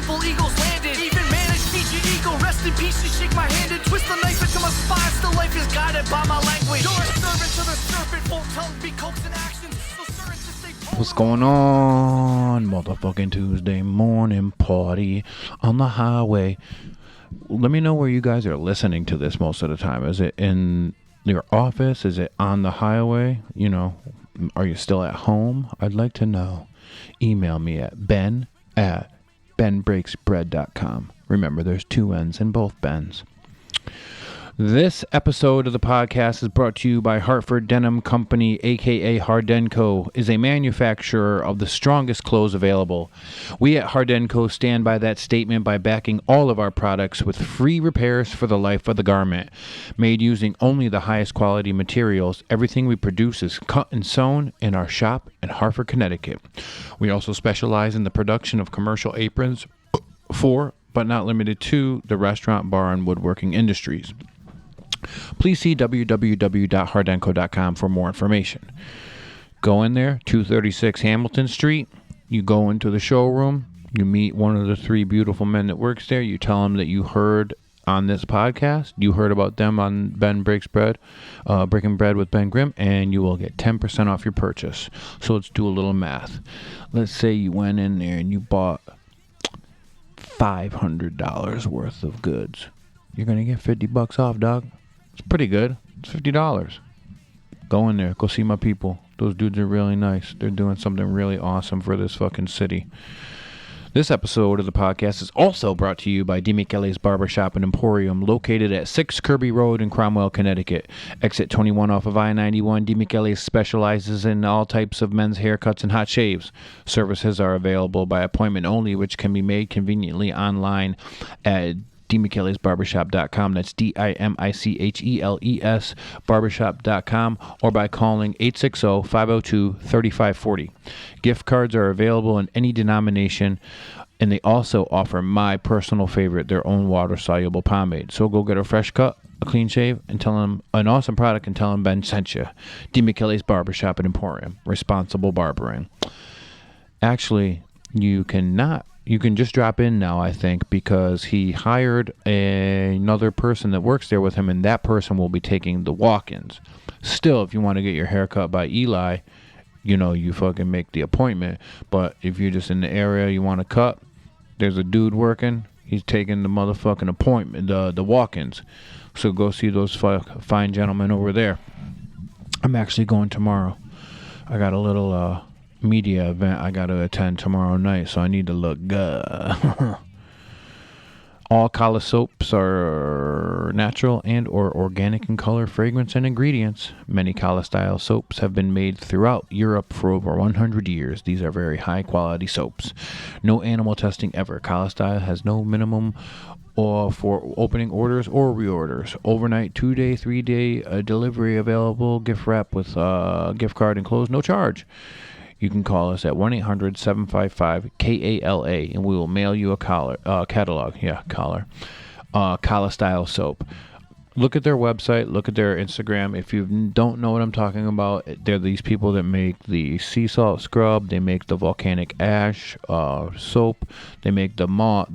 simple eagles landed. Even managed feature eagle, rest in peace, you shake my hand and twist the knife into my spine. Still life is guided by my language. You're a servant to the serpent, won't tongue be coaxed in action. So certain to stay. What's going on? Motherfucking Tuesday morning party on the highway. Let me know where you guys are listening to this most of the time. Is it in your office? Is it on the highway? You know, are you still at home? I'd like to know. Email me at ben@benbreaksbread.com. Remember, there's two N's in both Bens. This episode of the podcast is brought to you by Hartford Denim Company, aka Hardenco, is a manufacturer of the strongest clothes available. We at Hardenco stand by that statement by backing all of our products with free repairs for the life of the garment. Made using only the highest quality materials, everything we produce is cut and sewn in our shop in Hartford, Connecticut. We also specialize in the production of commercial aprons for, but not limited to, the restaurant, bar, and woodworking industries. Please see www.hardenco.com for more information. Go in there, 236 Hamilton Street. You go into the showroom. You meet one of the three beautiful men that works there. You tell them that you heard on this podcast. You heard about them on Ben Breaks Bread, Breaking Bread with Ben Grimm, and you will get 10% off your purchase. So let's do a little math. Let's say you went in there and you bought $500 worth of goods. You're going to get $50 off, dog. It's pretty good. It's $50. Go in there. Go see my people. Those dudes are really nice. They're doing something really awesome for this fucking city. This episode of the podcast is also brought to you by DiMichele's Barbershop and Emporium, located at 6 Kirby Road in Cromwell, Connecticut. Exit 21 off of I-91. DiMichele's specializes in all types of men's haircuts and hot shaves. Services are available by appointment only, which can be made conveniently online at DiMichelesBarbershop.com. That's DIMICHELES Barbershop.com, or by calling 860-502-3540. Gift cards are available in any denomination, and they also offer my personal favorite, their own water-soluble pomade. So go get a fresh cut, a clean shave, and tell them an awesome product, and tell them Ben sent you. DiMichele's Barbershop and Emporium. Responsible barbering. Actually, you can just drop in now, I think, because he hired another person that works there with him, and that person will be taking the walk-ins. Still, if you want to get your hair cut by Eli, you know, you fucking make the appointment. But if you're just in the area you want to cut, there's a dude working. He's taking the motherfucking appointment, the walk-ins. So go see those fine gentlemen over there. I'm actually going tomorrow. I got a little media event I got to attend tomorrow night, so I need to look good. All Kala soaps are natural and or organic in color, fragrance, and ingredients. Many Kala style soaps have been made throughout Europe for over 100 years. These are very high quality soaps. No animal testing ever. Kala style has no minimum for opening orders or reorders. Overnight, 2-day, 3-day delivery available. Gift wrap with gift card enclosed, no charge. You can call us at 1-800-755-KALA, and we will mail you a catalog. Yeah, collar. Kala style soap. Look at their website. Look at their Instagram. If you don't know what I'm talking about, they're these people that make the sea salt scrub. They make the volcanic ash soap. They make the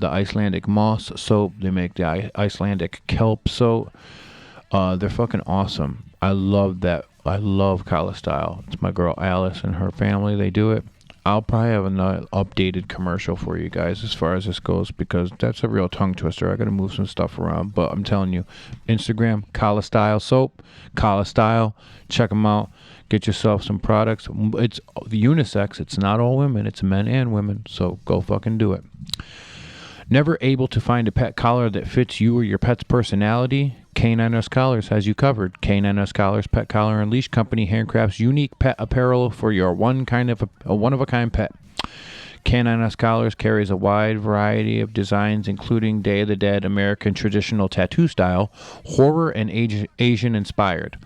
Icelandic moss soap. They make the Icelandic kelp soap. They're fucking awesome. I love that. I love Kala style. It's my girl Alice and her family. They do it. I'll probably have an updated commercial for you guys as far as this goes, because that's a real tongue twister. I got to move some stuff around. But I'm telling you, Instagram, Kala style soap, Kala style. Check them out. Get yourself some products. It's unisex. It's not all women. It's men and women. So go fucking do it. Never able to find a pet collar that fits you or your pet's personality? K9S Collars has you covered. K9S Collars Pet Collar and Leash Company handcrafts unique pet apparel for your one-of-a-kind pet. K9S Collars carries a wide variety of designs, including Day of the Dead, American traditional tattoo style, horror, and Asian-inspired.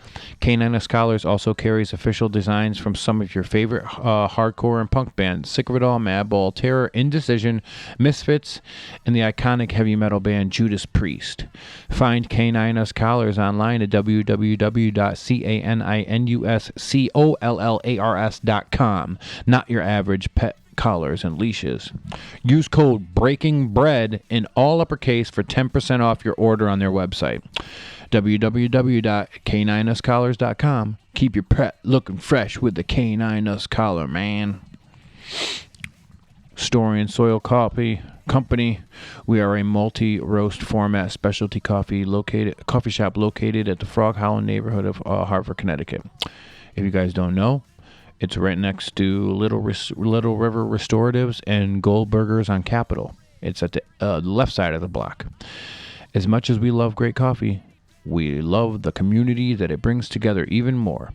K9S Collars also carries official designs from some of your favorite hardcore and punk bands: Sick of It All, Madball, Terror, Indecision, Misfits, and the iconic heavy metal band Judas Priest. Find K9S Collars online at www.caninuscollars.com. Not your average pet collars, and leashes. Use code BREAKINGBREAD in all uppercase for 10% off your order on their website. www.k9uscollars.com. Keep your pet looking fresh with the K9us collar, man. Story and Soil Coffee Company. We are a multi-roast format specialty coffee shop located at the Frog Hollow neighborhood of Hartford, Connecticut. If you guys don't know, it's right next to Little River Restoratives and Goldberger's on Capitol. It's at the left side of the block. As much as we love great coffee, we love the community that it brings together even more.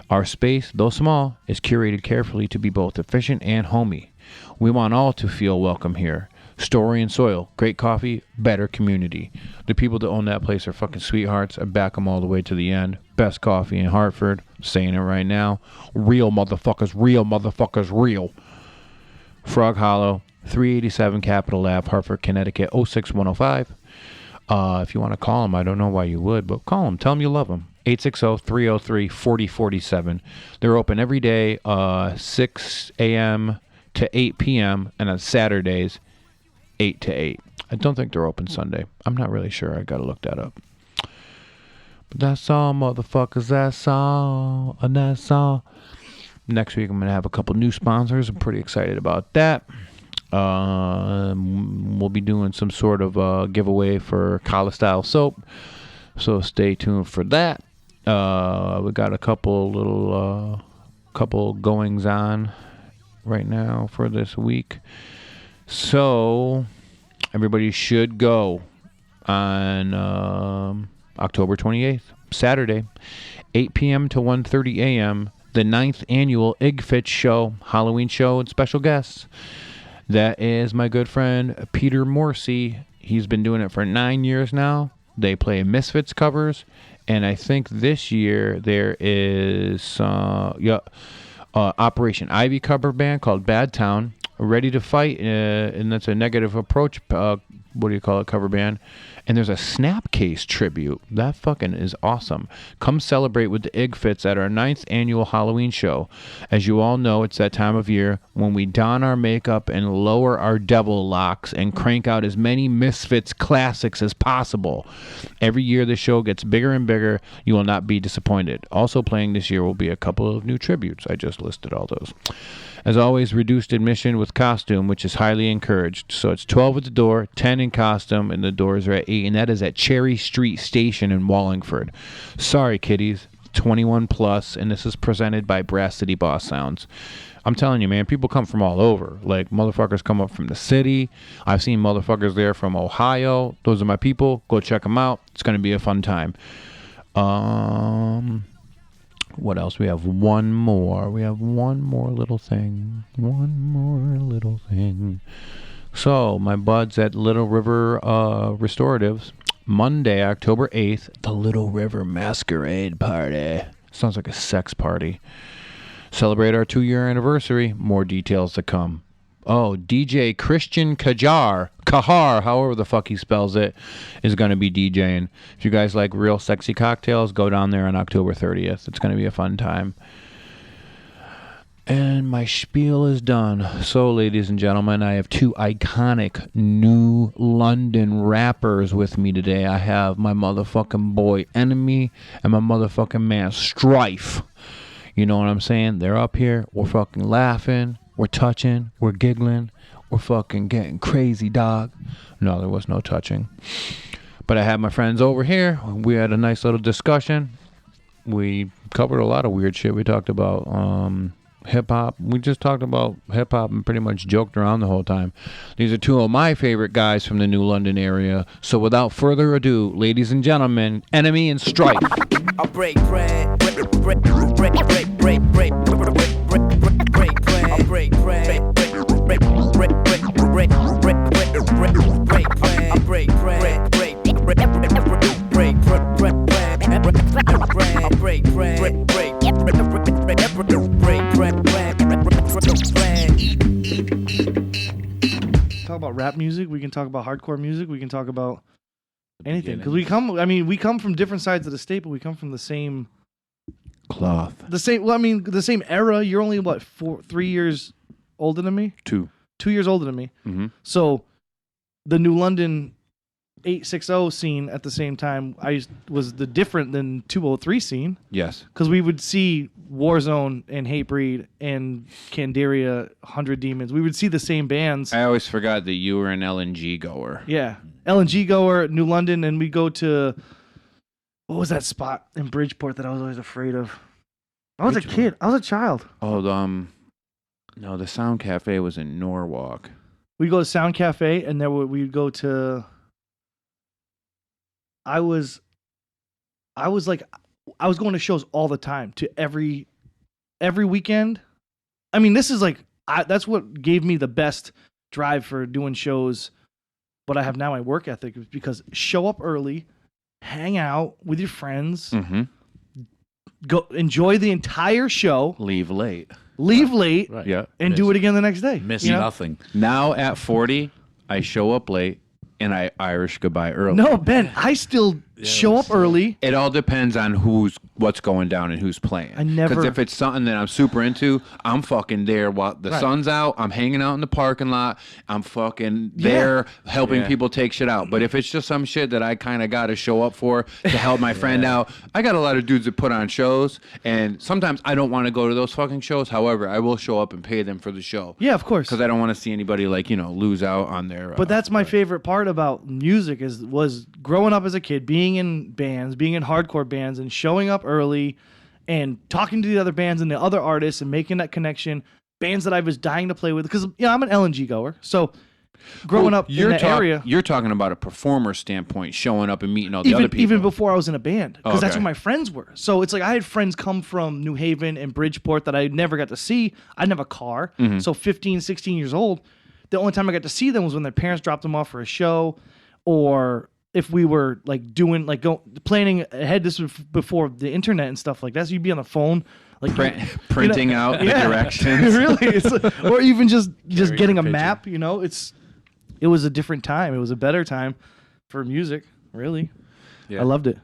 Our space, though small, is curated carefully to be both efficient and homey. We want all to feel welcome here. Story and Soil, great coffee, better community. The people that own that place are fucking sweethearts. I back them all the way to the end. Best coffee in Hartford. Saying it right now. Real motherfuckers, real. Frog Hollow, 387 Capitol Ave, Hartford, Connecticut, 06105. If you want to call them, I don't know why you would, but call them. Tell them you love them. 860-303-4047. They're open every day, 6 a.m. to 8 p.m. and on Saturdays, 8 to 8. I don't think they're open Sunday. I'm not really sure. I got to look that up. But that's all, motherfuckers. That's all. And that's all. Next week, I'm going to have a couple new sponsors. I'm pretty excited about that. We'll be doing some sort of giveaway for Collar Style soap. So stay tuned for that. We got a couple goings on right now for this week. So everybody should go on October 28th, Saturday, 8 p.m. to 1:30 a.m., the 9th annual IGFIT show, Halloween show, and special guests. That is my good friend Peter Morrissey. He's been doing it for 9 years now. They play Misfits covers, and I think this year there is Operation Ivy cover band called Bad Town, Ready to Fight, and that's a Negative Approach, cover band. And there's a Snapcase tribute. That fucking is awesome. Come celebrate with the IGFITs at our 9th annual Halloween show. As you all know, it's that time of year when we don our makeup and lower our devil locks and crank out as many Misfits classics as possible. Every year the show gets bigger and bigger. You will not be disappointed. Also playing this year will be a couple of new tributes. I just listed all those. As always, reduced admission with costume, which is highly encouraged. So it's 12 at the door, 10 in costume, and the doors are at 8, and that is at Cherry Street Station in Wallingford. Sorry, kiddies, 21 plus, and this is presented by Brass City Boss Sounds. I'm telling you, man, people come from all over. Like, motherfuckers come up from the city. I've seen motherfuckers there from Ohio. Those are my people. Go check them out. It's going to be a fun time. What else? We have one more. Little thing. So, my buds at Little River Restoratives, Monday, October 8th, the Little River Masquerade Party. Sounds like a sex party. Celebrate our 2-year anniversary. More details to come. Oh, DJ Christian Kahar, however the fuck he spells it, is going to be DJing. If you guys like real sexy cocktails, go down there on October 30th. It's going to be a fun time. And my spiel is done. So, ladies and gentlemen, I have 2 iconic new London rappers with me today. I have my motherfucking boy N.M.E and my motherfucking man Stryfe. You know what I'm saying? They're up here. We're fucking laughing. We're touching, we're giggling, we're fucking getting crazy, dog. No, there was no touching. But I had my friends over here. We had a nice little discussion. We covered a lot of weird shit. We talked about hip-hop. We just talked about hip-hop and pretty much joked around the whole time. These are 2 of my favorite guys from the New London area. So without further ado, ladies and gentlemen, N.M.E and Stryfe. I break bread, break bread, talk about rap music, we can talk about hardcore music, we can talk about anything, because we come from different sides of the state, but we come from the same cloth. The same era. You're only 3 years older than me. 2. 2 years older than me. Mm-hmm. So the New London 860 scene at the same time was the different than 203 scene. Yes. Because we would see Warzone and Hatebreed and Candaria, 100 Demons. We would see the same bands. I always forgot that you were an LNG goer. Yeah. LNG goer, New London, and we go to, what was that spot in Bridgeport that I was always afraid of? I was a kid. I was a child. Oh, no, the Sound Cafe was in Norwalk. We go to Sound Cafe, and then we'd go to. I was going to shows all the time, to every weekend. I mean, this is that's what gave me the best drive for doing shows. But I have now my work ethic, because show up early, hang out with your friends, go enjoy the entire show, leave late, right. Yeah, and do it again the next day. Miss nothing. Now at 40, I show up late and I Irish goodbye early. No, Ben, I still show up early. It all depends on what's going down and who's playing. I never, because if it's something that I'm super into, I'm fucking there while the sun's out. I'm hanging out in the parking lot. I'm fucking there helping people take shit out. But if it's just some shit that I kind of got to show up for to help my friend out, I got a lot of dudes that put on shows, and sometimes I don't want to go to those fucking shows. However, I will show up and pay them for the show. Yeah, of course. Because I don't want to see anybody lose out on their. But that's my favorite part about music was growing up as a kid, being in bands, being in hardcore bands, and showing up early and talking to the other bands and the other artists and making that connection. Bands that I was dying to play with, because I'm an LNG goer. So growing up in that area, you're talking about a performer standpoint, showing up and meeting all the other people. Even before I was in a band, because that's what my friends were. So it's I had friends come from New Haven and Bridgeport that I never got to see. I didn't have a car, so 15, 16 years old. The only time I got to see them was when their parents dropped them off for a show, or if we were planning ahead. This was before the internet and stuff like that. So you'd be on the phone, printing out the directions. Really, or even just getting a map. It was a different time. It was a better time for music. Really, I loved it.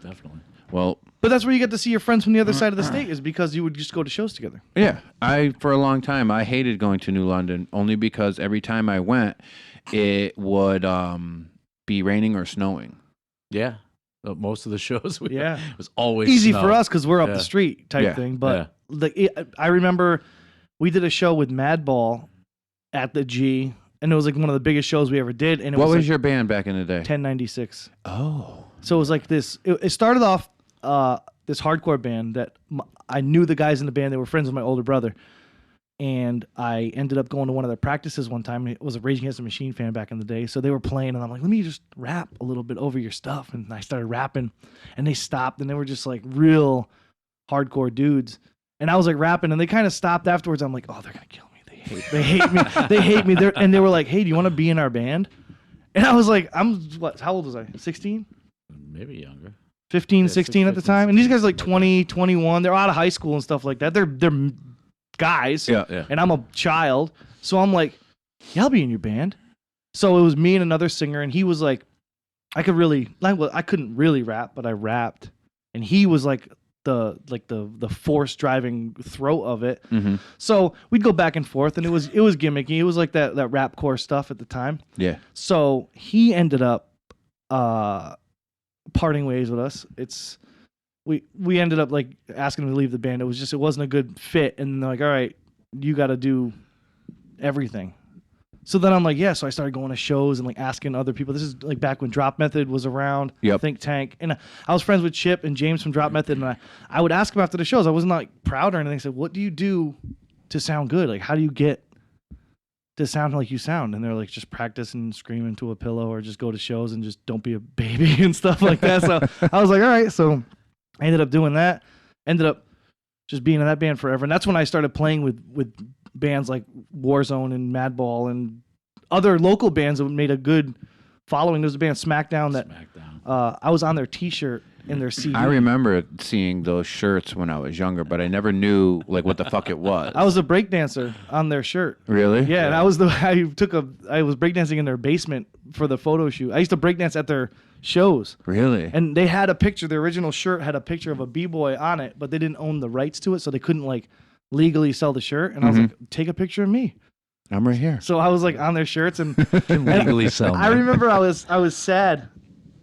Definitely. Well, but that's where you get to see your friends from the other side of the state, is because you would just go to shows together. Yeah, for a long time I hated going to New London, only because every time I went, it would be raining or snowing. Yeah. Most of the shows it was always easy snow. for us because we're up the street type thing. But I remember we did a show with Madball at the G, and it was one of the biggest shows we ever did. And what was your band back in the day? 1096. Oh. So it was this. It started off this hardcore band that I knew the guys in the band. They were friends with my older brother. And I ended up going to one of their practices one time. It was a Rage Against the Machine fan back in the day. So they were playing, and I'm like, let me just rap a little bit over your stuff. And I started rapping, and they stopped, and they were just real hardcore dudes. And I was rapping, and they kind of stopped afterwards. I'm like, oh, they're going to kill me. They hate me. They hate me. And they were like, hey, do you want to be in our band? And I was like, how old was I? 16? Maybe younger. 15, 16 at the time. And these guys are 20, 21. They're out of high school and stuff like that. They're guys, and I'm a child, so I'm like, yeah, I'll be in your band. So it was me and another singer, and he was I couldn't really rap, but I rapped, and he was the force driving throat of it. Mm-hmm. So we'd go back and forth, and it was gimmicky. It was that rapcore stuff at the time. Yeah. So he ended up parting ways with us. We ended up asking him to leave the band. It wasn't a good fit, and they're like, all right, you got to do everything. So then I'm like, yeah. So I started going to shows and asking other people. This is back when Drop Method was around. Yep. Think Tank, and I was friends with Chip and James from Drop Method, and I would ask them after the shows. I wasn't proud or anything. I said, what do you do to sound good? How do you get to sound like you sound? And they're just practice and scream into a pillow, or just go to shows and just don't be a baby and stuff like that. So I was like, all right. So I ended up doing that. Ended up just being in that band forever. And that's when I started playing with bands like Warzone and Madball and other local bands that made a good following. There was a band Smackdown that I was on their T-shirt in their CD. I remember seeing those shirts when I was younger, but I never knew what the fuck it was. I was a breakdancer on their shirt. Really? Yeah, and I was breakdancing in their basement for the photo shoot. I used to breakdance at their shows. Really? And they had a picture. The original shirt had a picture of a b-boy on it, but they didn't own the rights to it, so they couldn't legally sell the shirt, and I was like, take a picture of me. I'm right here. So I was like on their shirts, and Legally sell. I remember I was sad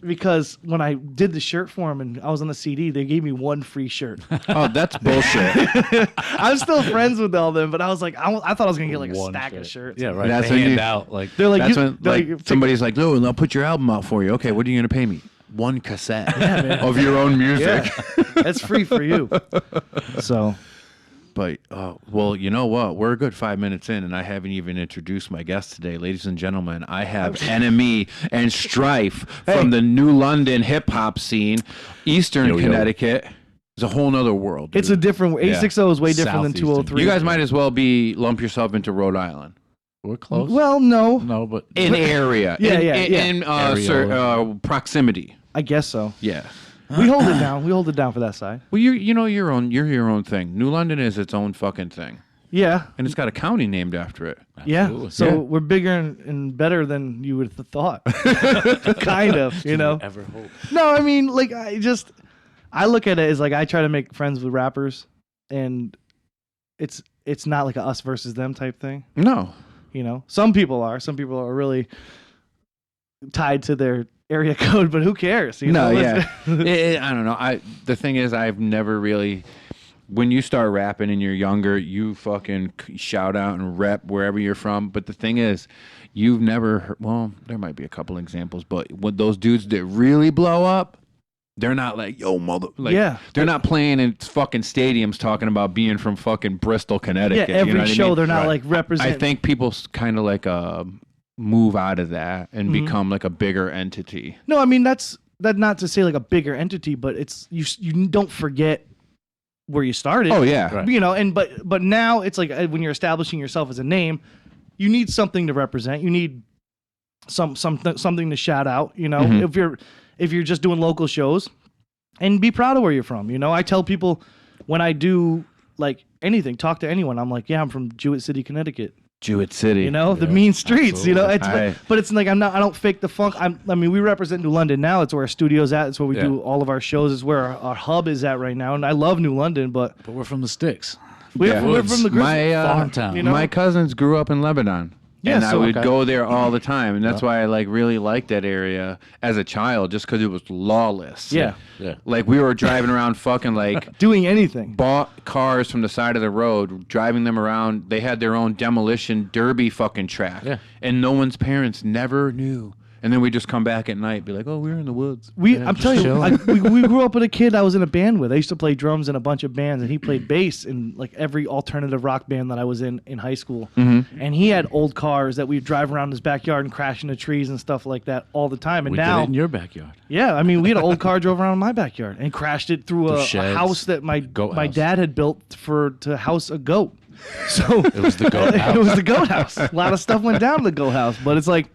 because when I did the shirt for them and I was on the CD, they gave me one free shirt. Oh, that's bullshit. I'm still friends with all of them, but I was like, I thought I was gonna get like a One stack shirt. of shirts. Yeah, right. That's They when hand you- out like They're like, That's you, when they're like take- somebody's like, no, I'll put your album out for you. Okay, what are you gonna pay me? One cassette of your own music. yeah, that's free for you. So But well, you know what? We're a good 5 minutes in, and I haven't even introduced my guest today, ladies and gentlemen. I have N.M.E and Stryfe from the New London hip hop scene, Eastern Yo, yo. Connecticut. It's a whole nother world. it's dude. a different. 860 is way different than Southeastern. 203. You guys might as well lump yourself into Rhode Island. we're close. Well, no, no, but In area. Yeah, in, yeah, in, yeah. in Area. proximity. I guess so. Yeah. We hold it down. We hold it down for that side. Well, you're your own thing. New London is its own fucking thing, Yeah, and it's got a county named after it. yeah. Absolutely. So Yeah. we're bigger and better than you would have thought. Kind of, you know. ever hope. No, I mean, like, I look at it as like I try to make friends with rappers, and it's not like a us versus them type thing. No. You know, some people are really tied to their area code, but who cares? You No, know? yeah. I don't know. The thing is, I've never really. When you start rapping and you're younger, you fucking shout out and rep wherever you're from. But the thing is, you've never heard, well, there might be a couple examples, but when those dudes that really blow up, they're not like, yo, mother. Like, Yeah. They're not playing in fucking stadiums talking about being from fucking Bristol, Yeah, Connecticut. every you know what I show mean? they're not Right. like representing. I think people kind of like move out of that and Mm-hmm. become like a bigger entity. No, I mean that's not to say like a bigger entity, but it's you don't forget where you started. Oh, yeah. Right. You know, and but now it's like when you're establishing yourself as a name, you need something to represent. You need something to shout out. You know, Mm-hmm. if you're just doing local shows, and be proud of where you're from. You know, I tell people when I do like anything, talk to anyone, I'm like, yeah, I'm from Jewett City, Connecticut. Jewett City. You know, the Yeah, mean streets. absolutely. You know, it's Right. but it's like I don't fake the funk. I mean, we represent New London now. It's where our studio's at. It's where we Yeah. do all of our shows. It's where our hub is at right now. And I love New London, but But we're from the sticks. we're from the Woods. Grizzlies. Farm town. You know? My cousins grew up in Lebanon. Yeah, and I so- would Okay. go there all the time, and that's why I like really liked that area as a child, just because it was lawless. Yeah. Yeah. like we were driving around, fucking like Doing anything. bought cars from the side of the road, driving them around. They had their own demolition derby fucking track, Yeah. and no one's parents never knew. And then we just come back at night, be like, "Oh, we were in the woods." I'm telling you, chilling. we grew up with a kid I was in a band with. I used to play drums in a bunch of bands, and he played bass in like every alternative rock band that I was in high school. Mm-hmm. And he had old cars that we'd drive around his backyard and crash into trees and stuff like that all the time. And We now, did it in your backyard. yeah, I mean, we had an old car drove around in my backyard and crashed it through a sheds, house that my goat my house. dad had built to house a goat. So It was the goat house. it was the goat house. A lot of stuff went down to the goat house, but it's like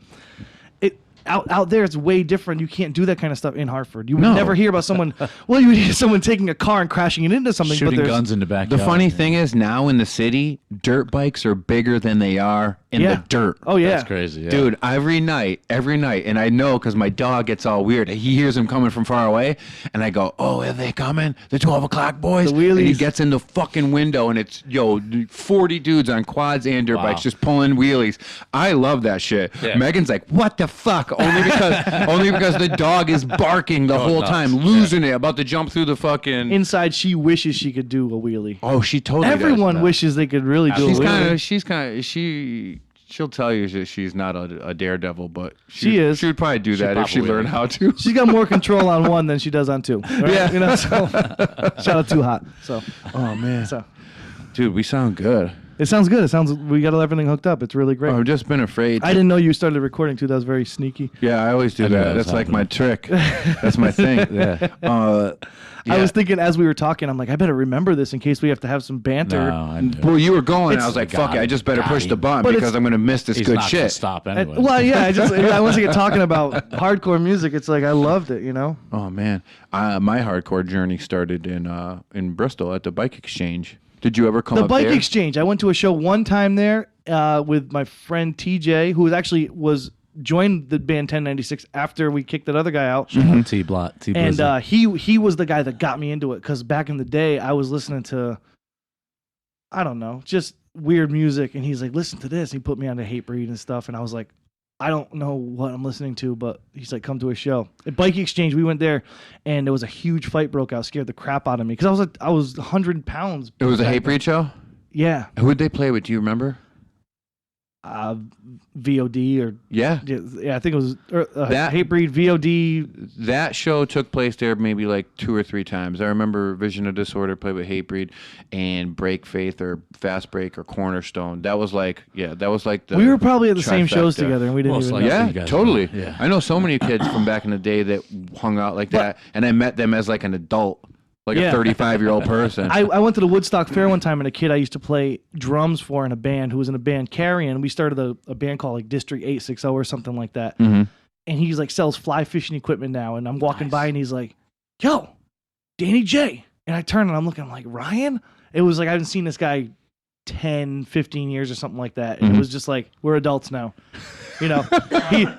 out there it's way different. You can't do that kind of stuff in Hartford. You would No. never hear about someone. Well, you would hear someone taking a car and crashing it into something. Shooting but there's, guns in the backyard. The funny thing is, now in the city, dirt bikes are bigger than they are in Yeah. the dirt. Oh yeah, That's crazy. Yeah. Dude, every night, and I know because my dog gets all weird. He hears them coming from far away, and I go, "Oh, are they coming? The 12 o'clock boys!" The wheelies. And he gets in the fucking window, and it's 40 dudes on quads and dirt Wow. bikes just pulling wheelies. I love that shit. Yeah. Megan's like, "What the fuck?" Only because the dog is barking the whole nuts. time, losing it, about to jump through the fucking. Inside, she wishes she could do a wheelie. Oh, she totally does. Everyone wishes they could really do a wheelie. She'll tell you that she's not a daredevil, but She is. She would probably do that if she probably learned is. how to. She's got more control on one than she does on two. Right? Yeah. You know, so shout out Too Hot. So, Oh man, so dude, we sound good. it sounds good. It sounds we got everything hooked up. It's really great. I've just been afraid. I didn't know you started recording too. That was very sneaky. Yeah, I always do I knew that. that was That's like my happening. trick. That's my thing. Yeah. I was thinking as we were talking, I'm like, I better remember this in case we have to have some banter. No, I knew. Well, you were going. It's- I was like, Got "Fuck it! I him. just better Got push him. the button But because it's- I'm gonna miss this He's good not gonna shit." stop And- anyway. well, yeah, I once you get talking about hardcore music, it's like I loved it, you know. Oh man, my hardcore journey started in Bristol at the Bike Exchange. Did you ever come The up Bike there? Exchange. I went to a show one time there with my friend TJ, who was joined the band 1096 after we kicked that other guy out. T Blot, T And Blizzard. he was the guy that got me into it because back in the day I was listening to I don't know, just weird music. And he's like, listen to this. He put me on the Hatebreed and stuff. And I was like, I don't know what I'm listening to, but he's like, come to a show. At Bike Exchange, we went there, and there was a huge fight broke out. Scared the crap out of me because I was 100 pounds. It was a back Hatebreed show? Yeah. Who'd they play with? Do you remember? VOD or Yeah. I think it was That- Hatebreed VOD. That show took place there maybe like 2 or 3 times. I remember Vision of Disorder played with Hatebreed and Break Faith or Fast Break or Cornerstone. That was like the We were probably at the same shows trifecta. together, and we didn't Most even likely. know. Yeah, You guys totally. know. Yeah. I know so many kids from back in the day that hung out like that, and I met them as like an adult, like Yeah. a 35-year-old person. I went to the Woodstock Fair one time, and a kid I used to play drums for in a band who was in a band Carrion. We started a band called like District 860 or something like that. Mm-hmm. And he's like sells fly fishing equipment now. And I'm walking by, and he's like, "Yo, Danny J." And I turn and I'm looking, I'm like, Ryan? It was like I haven't seen this guy 10, 15 years or something like that. And it was just like, we're adults now. You know,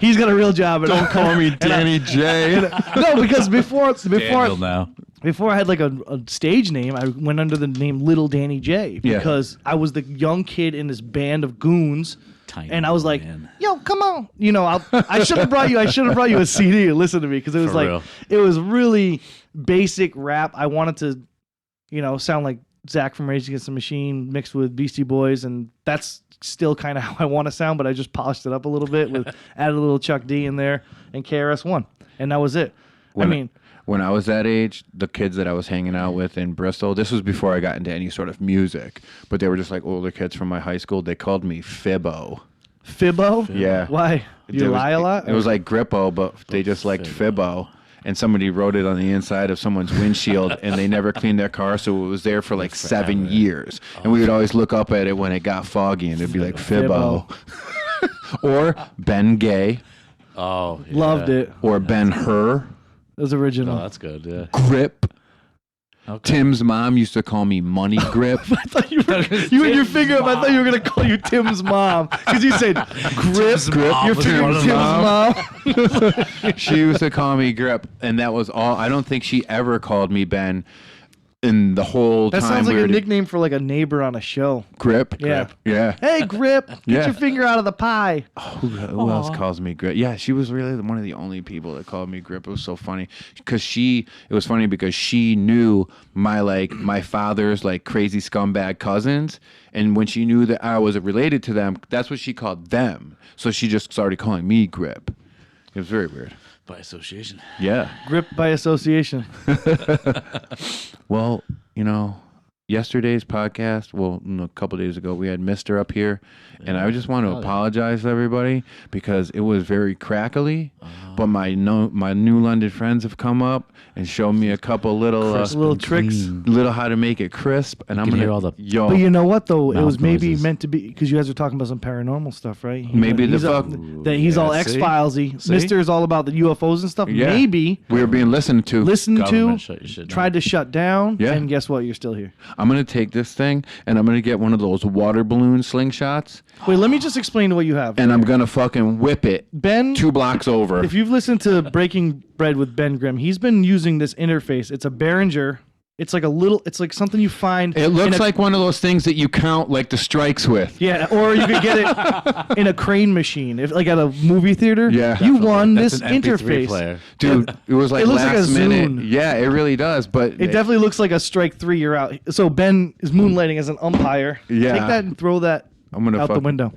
he's got a real job. And Don't call me Danny J. No, because before Daniel now. I had like a stage name, I went under the name Little Danny J Yeah. because I was the young kid in this band of goons. Tiny And I was like, man. "Yo, come on!" You know, I should have brought you. I should have brought you a CD to listen to me because it was For like real. it was really basic rap. I wanted to, you know, sound like Zach from Rage Against the Machine mixed with Beastie Boys, and that's still kind of how I want to sound. But I just polished it up a little bit with added a little Chuck D in there and KRS-One, and that was it. When I was that age, the kids that I was hanging out with in Bristol, this was before I got into any sort of music, but they were just like older kids from my high school. They called me Fibbo. Fibbo. Yeah. Why? You There was- lie a lot? It was like Grippo, but they just liked Fibbo. And somebody wrote it on the inside of someone's windshield, and they never cleaned their car, so it was there for like 7 years. And we would always look up at it when it got foggy, and it'd be like Fibbo. Or Ben Gay, Oh, yeah. Loved it. or Ben Hur, It was original. Oh, that's good. Yeah. Grip. Okay. Tim's mom used to call me Money Grip. I thought you had your finger up. I thought you were gonna call you Tim's mom because you said grip. mom Your was finger one was of Tim's them. mom. She used to call me Grip, and that was all. I don't think she ever called me Ben in the whole That time. sounds like we a were nickname for like a neighbor on a show. Grip. Yeah. Yeah. Hey, Grip, get Yeah. your finger out of the pie. Who else calls me Grip? Yeah, she was really one of the only people that called me Grip. It was so funny because it was funny because she knew my father's like crazy scumbag cousins, and when she knew that I was related to them, that's what she called them. So she just started calling me Grip. It was very weird. By association. Yeah. Grip by association. Well, yesterday's podcast, a couple days ago, we had Mister up here, and I just want to apologize to everybody because it was very crackly. But my New London friends have come up and shown me a couple little Little tricks. little how to make it crisp, and I'm can gonna hear all the- yo. But you know what though? It Mouth was maybe noises. meant to be because you guys were talking about some paranormal stuff, right? Maybe he's the all, fuck- that he's all Yeah, X see? Filesy. See? Mister is all about the UFOs and stuff. Yeah. Maybe we were being listened to. listened to, Government shut your shit down. tried to shut down, Yeah. and guess what? You're still here. I'm gonna take this thing and I'm gonna get one of those water balloon slingshots, Wait, let me just explain what you have. and I'm gonna fucking whip it Ben, 2 blocks over. if you've listened to Breaking Bread with Ben Grimm, he's been using this interface. It's a Behringer. It's like something you find. It in looks a- like one of those things that you count like the strikes with. Yeah, or you could get it in a crane machine, if like at a movie theater. Yeah. you won That's this an MP3 interface. player. Dude, it was like It looks like last a minute. Zune. Yeah, it really does. But It definitely looks like a strike 3. You're out. So Ben is moonlighting as an umpire. Yeah. Take that and throw that I'm gonna out the window.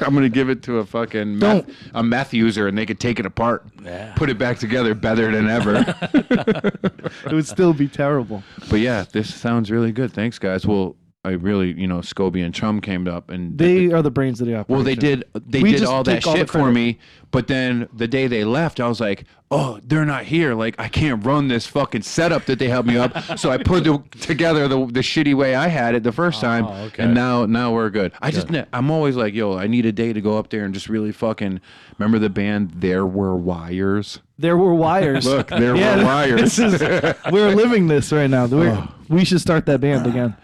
I'm gonna give it to a fucking meth user, and they could take it apart, Yeah. put it back together, better than ever. It would still be terrible. But yeah, this sounds really good. Thanks, guys. Well, I really, Scobie and Chum came up and They are the brains of the operation. well, they We did just all that take all the shit for credit. me. But then the day they left, I was like, oh, they're not here. Like, I can't run this fucking setup that they helped me up. So I put together the shitty way I had it the first time. okay. And now we're good. I'm always like, yo, I need a day to go up there and just really fucking remember the band There Were Wires. There were wires. Look, there were wires. We're living this right now. We should start that band again.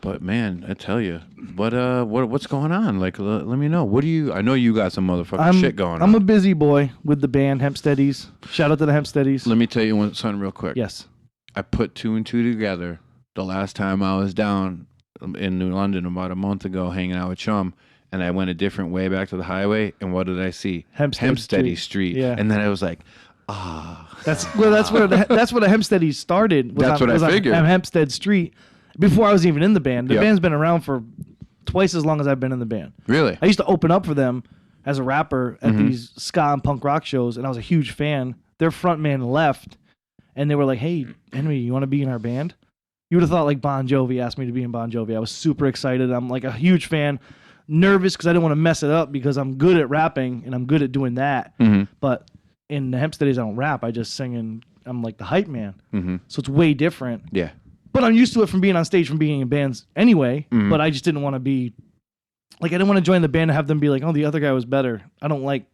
But man, I tell you, what's going on? Like, let me know. I know you got some motherfucking shit going on. I'm a busy boy with the band Hempsteadies. Shout out to the Hempsteadies. Let me tell you something real quick. Yes. I put 2 and 2 together. The last time I was down in New London about a month ago, hanging out with Chum, and I went a different way back to the highway. And what did I see? Hempsteady Street. Yeah. And then I was like, That's where the Hempsteady started. That's what I figured. On Hempstead Street before I was even in the band. The Yep. band's been around for twice as long as I've been in the band. really? I used to open up for them as a rapper at Mm-hmm. these ska and punk rock shows, and I was a huge fan. Their frontman left, and they were like, "Hey, N.M.E, you want to be in our band?" You would have thought like Bon Jovi asked me to be in Bon Jovi. I was super excited. I'm like a huge fan. Nervous because I didn't want to mess it up because I'm good at rapping and I'm good at doing that. Mm-hmm. But in the Hempsteadies, I don't rap. I just sing and I'm like the hype man. Mm-hmm. So it's way different. Yeah. But I'm used to it from being on stage, from being in bands anyway. Mhm. But I just didn't want to be like, I didn't want to join the band and have them be like, oh, the other guy was better. I don't like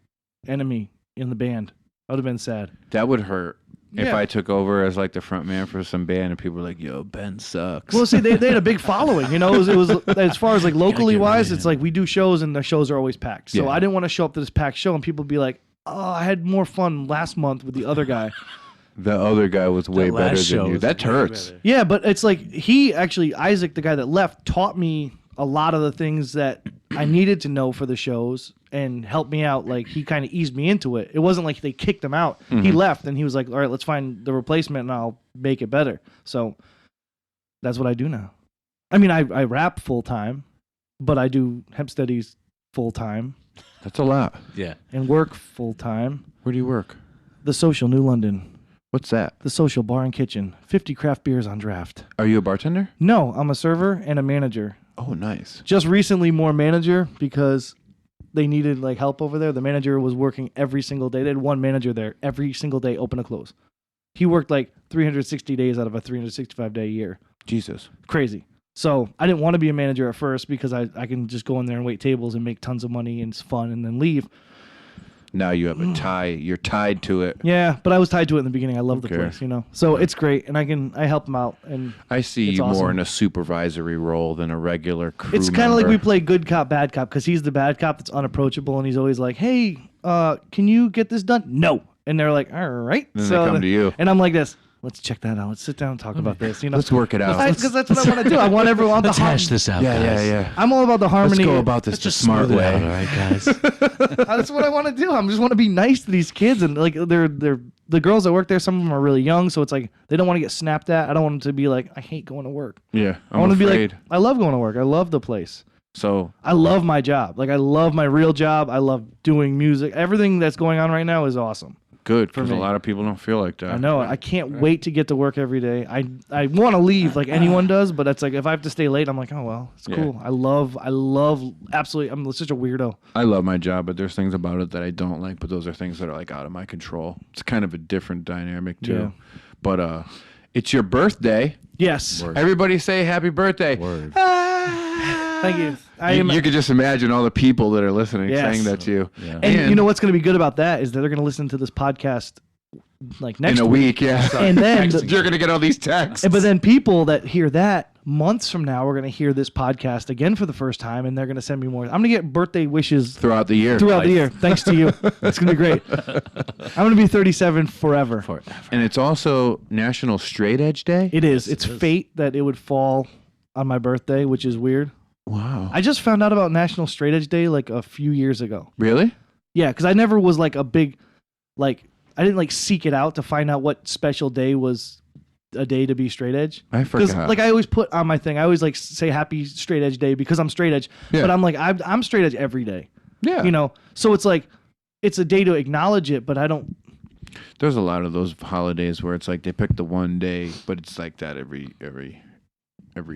N.M.E in the band. I would have been sad. That would hurt if Yeah. I took over as like the front man for some band and people were like, yo, Ben sucks. Well, see, they had a big following. You know, it was as far as like locally get wise, rid of it's like we do shows and the shows are always packed. So Yeah. I didn't want to show up to this packed show and people be like, oh, I had more fun last month with the other guy. The other guy was way last better show than you. was That way hurts. better. Yeah, but it's like he actually, Isaac, the guy that left, taught me a lot of the things that I needed to know for the shows and helped me out. Like he kind of eased me into it. It wasn't like they kicked him out. He left and he was like, all right, let's find the replacement and I'll make it better. So that's what I do now. I mean, I rap full time, but I do Hempsteadies full time That's a lot. Yeah. and work full time. Where do you work? The Social, New London. What's that? The Social Bar and Kitchen. 50 craft beers on draft. Are you a bartender? No, I'm a server and a manager. Oh, nice. Just recently more manager because they needed like help over there. The manager was working every single day. They had one manager there every single day, open to close. He worked like 360 days out of a 365 day year. Jesus. Crazy. So I didn't want to be a manager at first because I can just go in there and wait tables and make tons of money and it's fun and then leave. Now you have a tie. You're tied to it. Yeah, but I was tied to it in the beginning. I love the Okay. place, you know. So it's great and I help them out and I see It's you more awesome. in a supervisory role than a regular crew it's kind of like member. we play good cop, bad cop because he's the bad cop that's unapproachable and he's always like, hey, can you get this done? No. And they're like, all right. Then they come to you. And I'm like this. Let's check that out. Let's sit down and talk about this. You know, Let's work it out. Because that's what I want to do. I want everyone to Let's hash this out, guys. I'm all about the harmony. Let's go about this the Just smart smooth it way. out, all right, guys. That's what I want to do. I just want to be nice to these kids, and like they're the girls that work there. Some of them are really young, so it's like they don't want to get snapped at. I don't want them to be like, I hate going to work. Yeah, I want to be afraid. like, I love going to work. I love the place. So I love my job. Like I love my real job. I love doing music. Everything that's going on right now is awesome. good because a me. lot of people don't feel like that. I know. I can't wait to get to work every day. I want to leave like anyone does, but it's like if I have to stay late, I'm like, oh well, it's Yeah. cool. I love absolutely. I'm such a weirdo. I love my job, but there's things about it that I don't like. But those are things that are like out of my control. It's kind of a different dynamic too. Yeah. But it's your birthday. Yes. Word. Everybody say happy birthday. Word. Thank you. You could just imagine all the people that are listening Yes. saying that to you. Yeah. And you know what's going to be good about that is that they're going to listen to this podcast like next in a week, yeah. And then You're gonna get all these texts. but then people that hear that months from now are going to hear this podcast again for the first time and they're going to send me more. I'm going to get birthday wishes throughout the year. throughout the year thanks to you. It's going to be great. I'm going to be 37 forever. And it's also National Straight Edge Day. It is. It's fate that it would fall on my birthday, which is weird. Wow. I just found out about National Straight Edge Day like a few years ago. Really? Yeah, because I never was like a big, like, I didn't like seek it out to find out what special day was a day to be straight edge. I Because forgot. like I always put on my thing, I always like say happy straight edge day because I'm straight edge. Yeah. But I'm like, I'm straight edge every day. Yeah. You know, so it's like, it's a day to acknowledge it, but I don't. There's a lot of those holidays where it's like they pick the one day, but it's like that every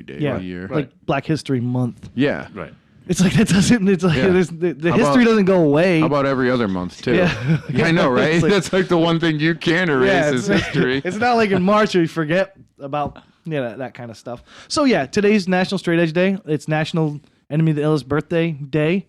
day Yeah. of the year. Like Black History Month. Yeah. Right. It's like that doesn't. It's like Yeah. the How history about- doesn't go away. How about every other month too? Yeah. I know, right? It's like- That's like the one thing you can erase is history. It's not like in March where you forget about that kind of stuff. So yeah, today's National Straight Edge Day. It's National N.M.E the Illest birthday day.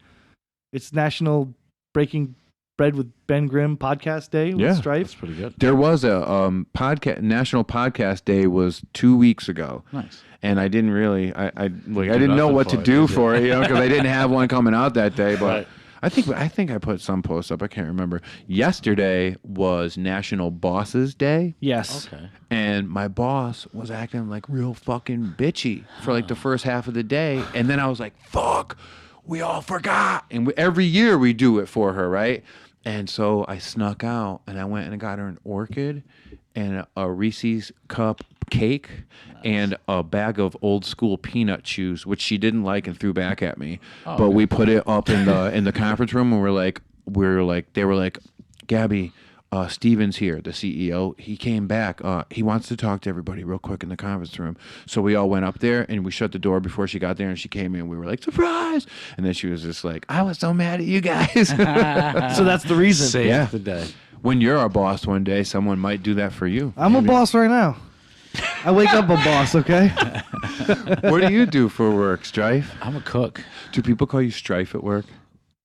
It's National Breaking Bread with Ben Grimm podcast day with Yeah. Stryfe. That's pretty good. There was a podcast. National Podcast Day was 2 weeks ago. Nice. And I didn't really, I do didn't know nothing what to for it, do did you? for it, because I didn't have one coming out that day. But Right. I think I put some posts up. I can't remember. Yesterday was National Bosses Day. Yes. Okay. And my boss was acting like real fucking bitchy for like the first half of the day. And then I was like, fuck, we all forgot. And every year we do it for her, right? And so I snuck out and I went and I got her an orchid and a Reese's cup cake and a bag of old school peanut chews, which she didn't like and threw back at me. But we put it up in the conference room and they were like, Gabby, Steven's here, the CEO. He came back. He wants to talk to everybody real quick in the conference room. So we all went up there and we shut the door before she got there and she came in. We were like, surprise! And then she was just like, I was so mad at you guys. So that's the reason. Save the day. When you're our boss one day, someone might do that for you. I'm a boss right now. I wake up a boss, okay? What do you do for work, Stryfe? I'm a cook. Do people call you Stryfe at work?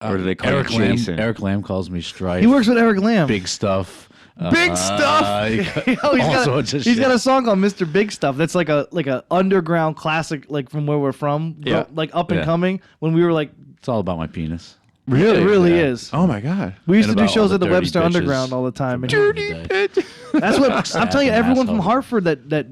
Or do they call Eric you Lamb, Jason? Eric Lamb calls me Stryfe. He works with Eric Lamb. Big stuff. Big stuff! He's got a song called Mr. Big Stuff. That's like a underground classic, like from where we're from. Yeah. Like up and coming. When we were like, It's all about my penis. Really? it really is. Oh my God. We used to And do about shows all at the the dirty Webster bitches. Underground all the time. And Dirty Day. bitch. that's what I'm telling you. Everyone from asshole. Hartford that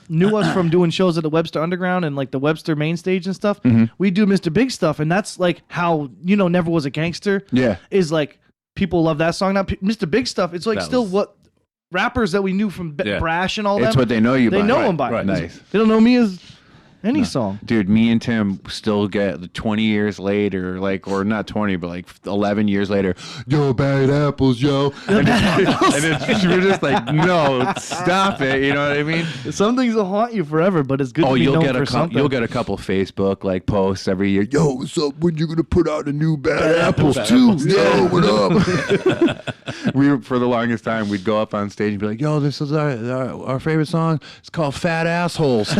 knew us from doing shows at the Webster Underground and like the Webster main stage and stuff. We do Mr. Big Stuff, and that's like how Never Was a Gangster. Yeah. Is like people love that song now. Mr. Big Stuff. It's like That still was- what rappers that we knew from Brash and all that. It's what they know you by. They know him by. Right. Nice. They don't know me as any song. Dude, me and Tim still get 20 years later, or not 20, but 11 years later, yo, bad apples, yo. And we're just like, no, stop it. You know what I mean? Some things will haunt you forever, but it's good to be you'll known get for something. you'll get a couple Facebook posts every year. Yo, what's up? When you gonna put out a new Bad Apples too? Yo, what up? For the longest time, we'd go up on stage and be like, yo, this is our favorite song. It's called Fat Assholes.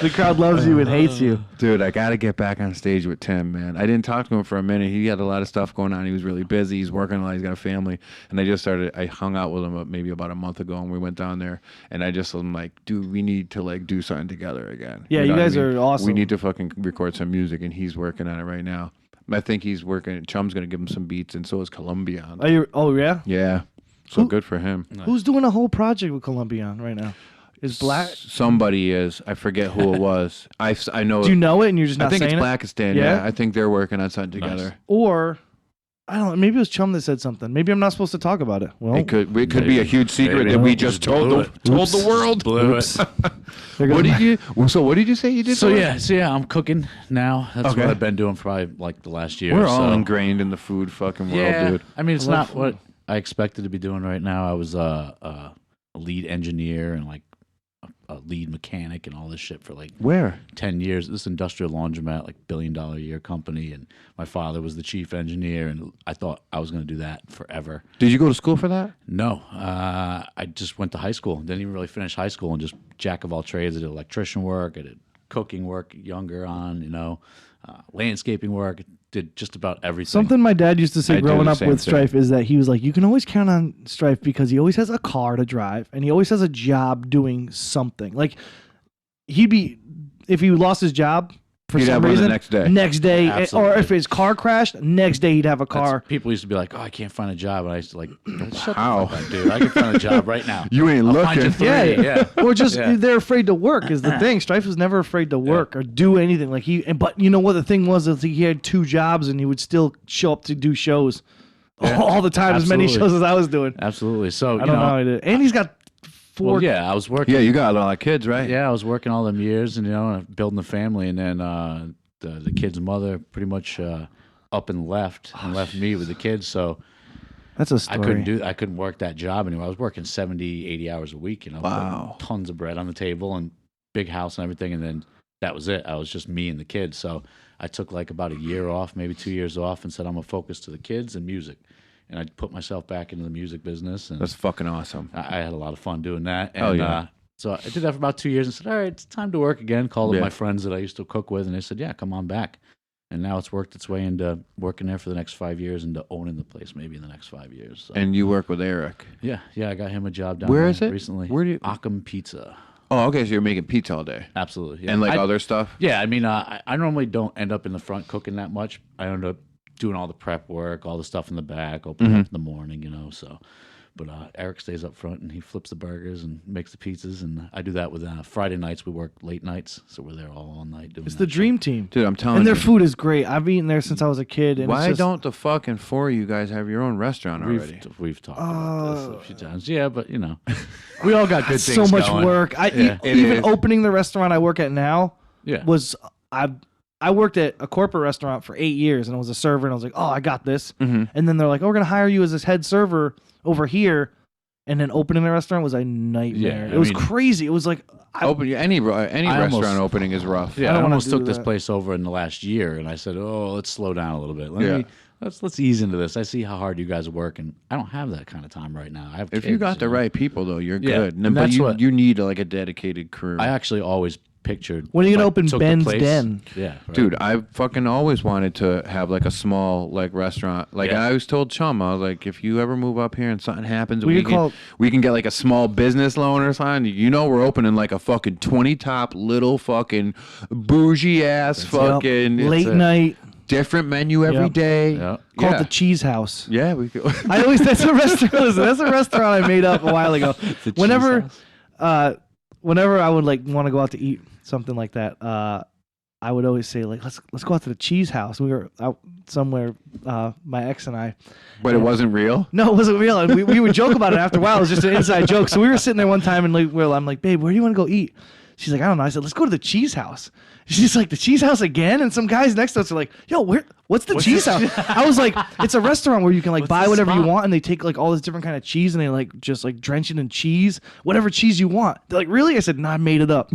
The crowd loves you and hates you. Dude, I got to get back on stage with Tim, man. I didn't talk to him for a minute. He had a lot of stuff going on. He was really busy. He's working a lot. He's got a family. And I hung out with him maybe about a month ago, and we went down there. And I just was like, dude, we need to do something together again. Yeah, know you what I guys mean? are awesome. We need to fucking record some music, and he's working on it right now. I think he's working. Chum's going to give him some beats, and so is Columbian. Oh, yeah? Yeah. So good for him. Who's doing a whole project with Columbian right now? Is Black? Somebody is. I forget who it was. I know. Do you know it and you're just not I think saying it's it? Blackistan. Yeah? Yeah, I think they're working on something together. Or, I don't know, maybe it was Chum that said something. Maybe I'm not supposed to talk about it. Well, It could be a huge secret that we just told the world. Blew it. What did you? So what did you say you did? So for yeah, I'm cooking now. That's Okay. what I've been doing for probably the last year. We're or all so. ingrained in the food fucking world, Yeah, dude. I mean, it's I love not what I expected to be doing right now. I was a lead engineer and a lead mechanic and all this shit for Where? 10 years. This industrial laundromat, $1 billion a year company, and my father was the chief engineer, and I thought I was going to do that forever. Did you go to school for that? No, I just went to high school. Didn't even really finish high school, and just jack of all trades. I did electrician work. I did cooking work younger on, landscaping work. Did just about everything. something my dad used to say I do growing the up same with thing. Stryfe is that he was like, you can always count on Stryfe because he always has a car to drive and he always has a job doing something. Like, if he lost his job for He'd some have one the reason, next day. or Absolutely. if his car crashed, next day he'd have a car. People used to be like, "Oh, I can't find a job," and I used to shut How? the fuck up, dude. I can find a job right now. You ain't I'll find you looking. three. Yeah. Or just Yeah. they're afraid to work is the thing. Stryfe was never afraid to work or do anything. But you know what the thing was is he had 2 jobs and he would still show up to do shows all the time, as many Absolutely. shows as I was doing. Absolutely. So I don't know how he did it. And he's got 4. Well, yeah, I was working. Yeah, you got a lot of kids, right? Yeah, I was working all them years, and building a family, and then the kid's mother pretty much up and left me with the kids. So That's a story. I couldn't work that job anymore. I was working 70, 80 hours a week. Wow. putting tons of bread on the table and big house and everything, and then that was it. I was just me and the kids. So I took about a year off, maybe 2 years off, and said I'm gonna focus to the kids and music. And I put myself back into the music business, and That's fucking awesome. I had a lot of fun doing that. And, Oh, yeah. So I did that for about 2 years and said, all right, it's time to work again. Called up Yeah. my friends that I used to cook with, and they said, yeah, come on back. And now it's worked its way into working there for the next 5 years and to owning the place maybe in the next 5 years. So, And you work with Eric. yeah, I got him a job down Where there is it? recently. Where do you- Occam Pizza. Oh, okay. So you're making pizza all day, Absolutely. Yeah. and like other stuff. Yeah, I mean, I normally don't end up in the front cooking that much. I end up doing all the prep work, all the stuff in the back, opening up in the morning, So, but Eric stays up front and he flips the burgers and makes the pizzas, and I do that with Friday nights. We work late nights, so we're there all night doing. It's the dream team, Dude, I'm telling and their you. food is great. I've eaten there since I was a kid. And Why it's just, don't the fucking four of you guys have your own restaurant already? We've talked about this a few times. Yeah, but we all got good things. so much going. work? It Even is. opening the restaurant I work at now Yeah. was I worked at a corporate restaurant for 8 years, and I was a server, and I was like, oh, I got this. Mm-hmm. And then they're like, oh, we're gonna hire you as this head server over here. And then opening the restaurant was a nightmare. Yeah, it was I mean- crazy. It was like Any restaurant almost- opening is rough. Yeah, I don't I wanna almost do took this that. place over in the last year, and I said, "Oh, let's slow down a little bit. Yeah. Let's ease into this. I see how hard you guys work, and I don't have that kind of time right now. I have If kids, you got the know? right people, though, you're Yeah, good. and But that's you what- you need like a dedicated crew. I actually always pictured When are you if gonna I open took the Ben's place- Den? Yeah, right. Dude, I fucking always wanted to have like a small like restaurant. Like Yeah. I always told Chum, I was like, if you ever move up here and something happens, We we could can call- we can get like a small business loan or something. We're opening like a fucking 20 top little fucking bougie ass fucking Yep. Late it's a night. different menu every Yep. day. Yeah. Called Yeah. the Cheese House. Yeah, we could. I always that's a restaurant. Listen, that's a restaurant I made up a while ago. The Whenever, Cheese House? whenever I would like want to go out to eat something like that, I would always say like let's go out to the Cheese House. We were out somewhere, my ex and I. But it wasn't real. No, it wasn't real. And we would joke about it after a while. It was just an inside joke. So we were sitting there one time and I'm like, babe, where do you want to go eat? She's like, I don't know. I said, let's go to the Cheese House. She's like, the Cheese House again? And some guys next to us are like, yo, what's the Cheese House? I was like, it's a restaurant where you can like buy the whatever you spot? want, and they take like all this different kind of cheese and they like just like drench it in cheese, whatever cheese you want. They're like, really? I said, no, I made it up.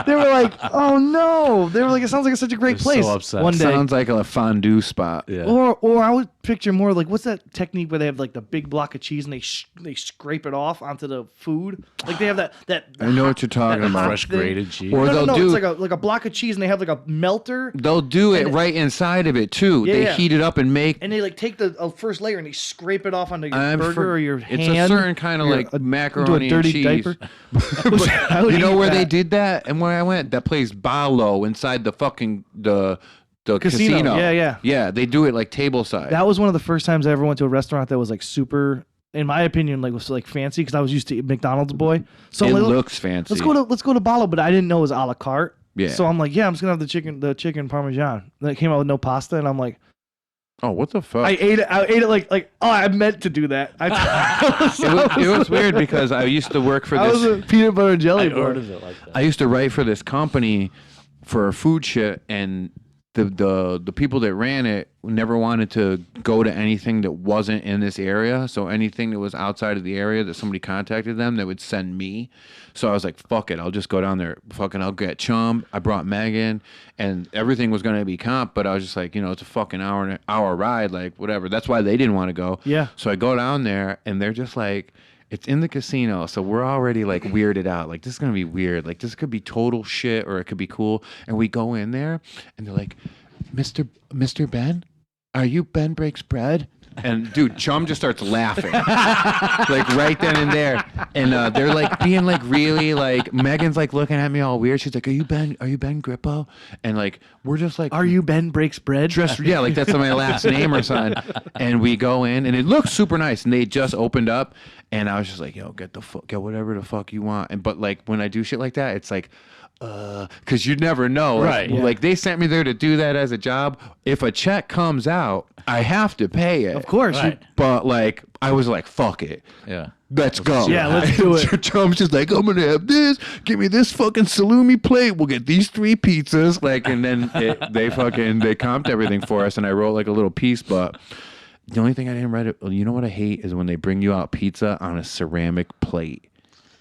they were like, oh no. They were like, it sounds like such a great They're place. so upset. One day. Sounds like a fondue spot. Yeah. Or I would picture more like what's that technique where they have like the big block of cheese and they scrape it off onto the food, like they have that I know what you're talking that about. hot Fresh thing. grated cheese. Or No, they'll it's do- like a block of cheese and they have like a melter They'll do it And- right inside of it too. Yeah, they yeah. heat it up and make. and they like take the first layer and they scrape it off onto your I'm burger for- or your it's hand. a certain kind of or like a- macaroni into a dirty and cheese. diaper. I would You know eat where they that. did that and where I went? That place Balo inside the fucking the casino. Yeah, yeah. Yeah, they do it like table side. That was one of the first times I ever went to a restaurant that was like super, in my opinion, like was like fancy because I was used to McDonald's boy. So it I'm like, looks fancy. let's go to Balo, but I didn't know it was a la carte. Yeah. So I'm like, yeah, I'm just gonna have the chicken parmesan. Then it came out with no pasta, and I'm like, Oh, what the fuck? I ate it like oh, I meant to do that. it was weird because I used to work for I was this. a peanut butter and jelly I boy. ordered it like that. I used to write for this company for food shit, and the people that ran it never wanted to go to anything that wasn't in this area. So anything that was outside of the area that somebody contacted them, they would send me. So I was like, fuck it, I'll just go down there. Fucking, I'll get Chum. I brought Megan, and everything was gonna be comp, but I was just like, it's a fucking hour ride, like whatever. That's why they didn't want to go. Yeah. So I go down there, and they're just like, it's in the casino, so we're already like weirded out. Like, this is gonna be weird. Like, this could be total shit, or it could be cool. And we go in there, and they're like, Mr. Ben, are you Ben Breaks Bread? And dude, Chum just starts laughing, like right then and there. And they're like being like really like Megan's like looking at me all weird. She's like, "Are you Ben Grippo?" And like we're just like, Are you Ben Breaks Bread? dressed, yeah, like that's my last name or something. And we go in, and it looks super nice. And they just opened up, and I was just like, "Yo, get whatever the fuck you want." And but like when I do shit like that, it's like, because you never know, Right, yeah. Like they sent me there to do that as a job. If a check comes out, I have to pay it, Of course. Right. But like I was like, "Fuck it." Yeah. Let's go. Yeah, let's do it. Chum's just like, I'm gonna have this. Give me this fucking salumi plate. We'll get these 3 pizzas. Like, and then they comped everything for us, and I wrote like a little piece. But the only thing I didn't write, you know what I hate is when they bring you out pizza on a ceramic plate,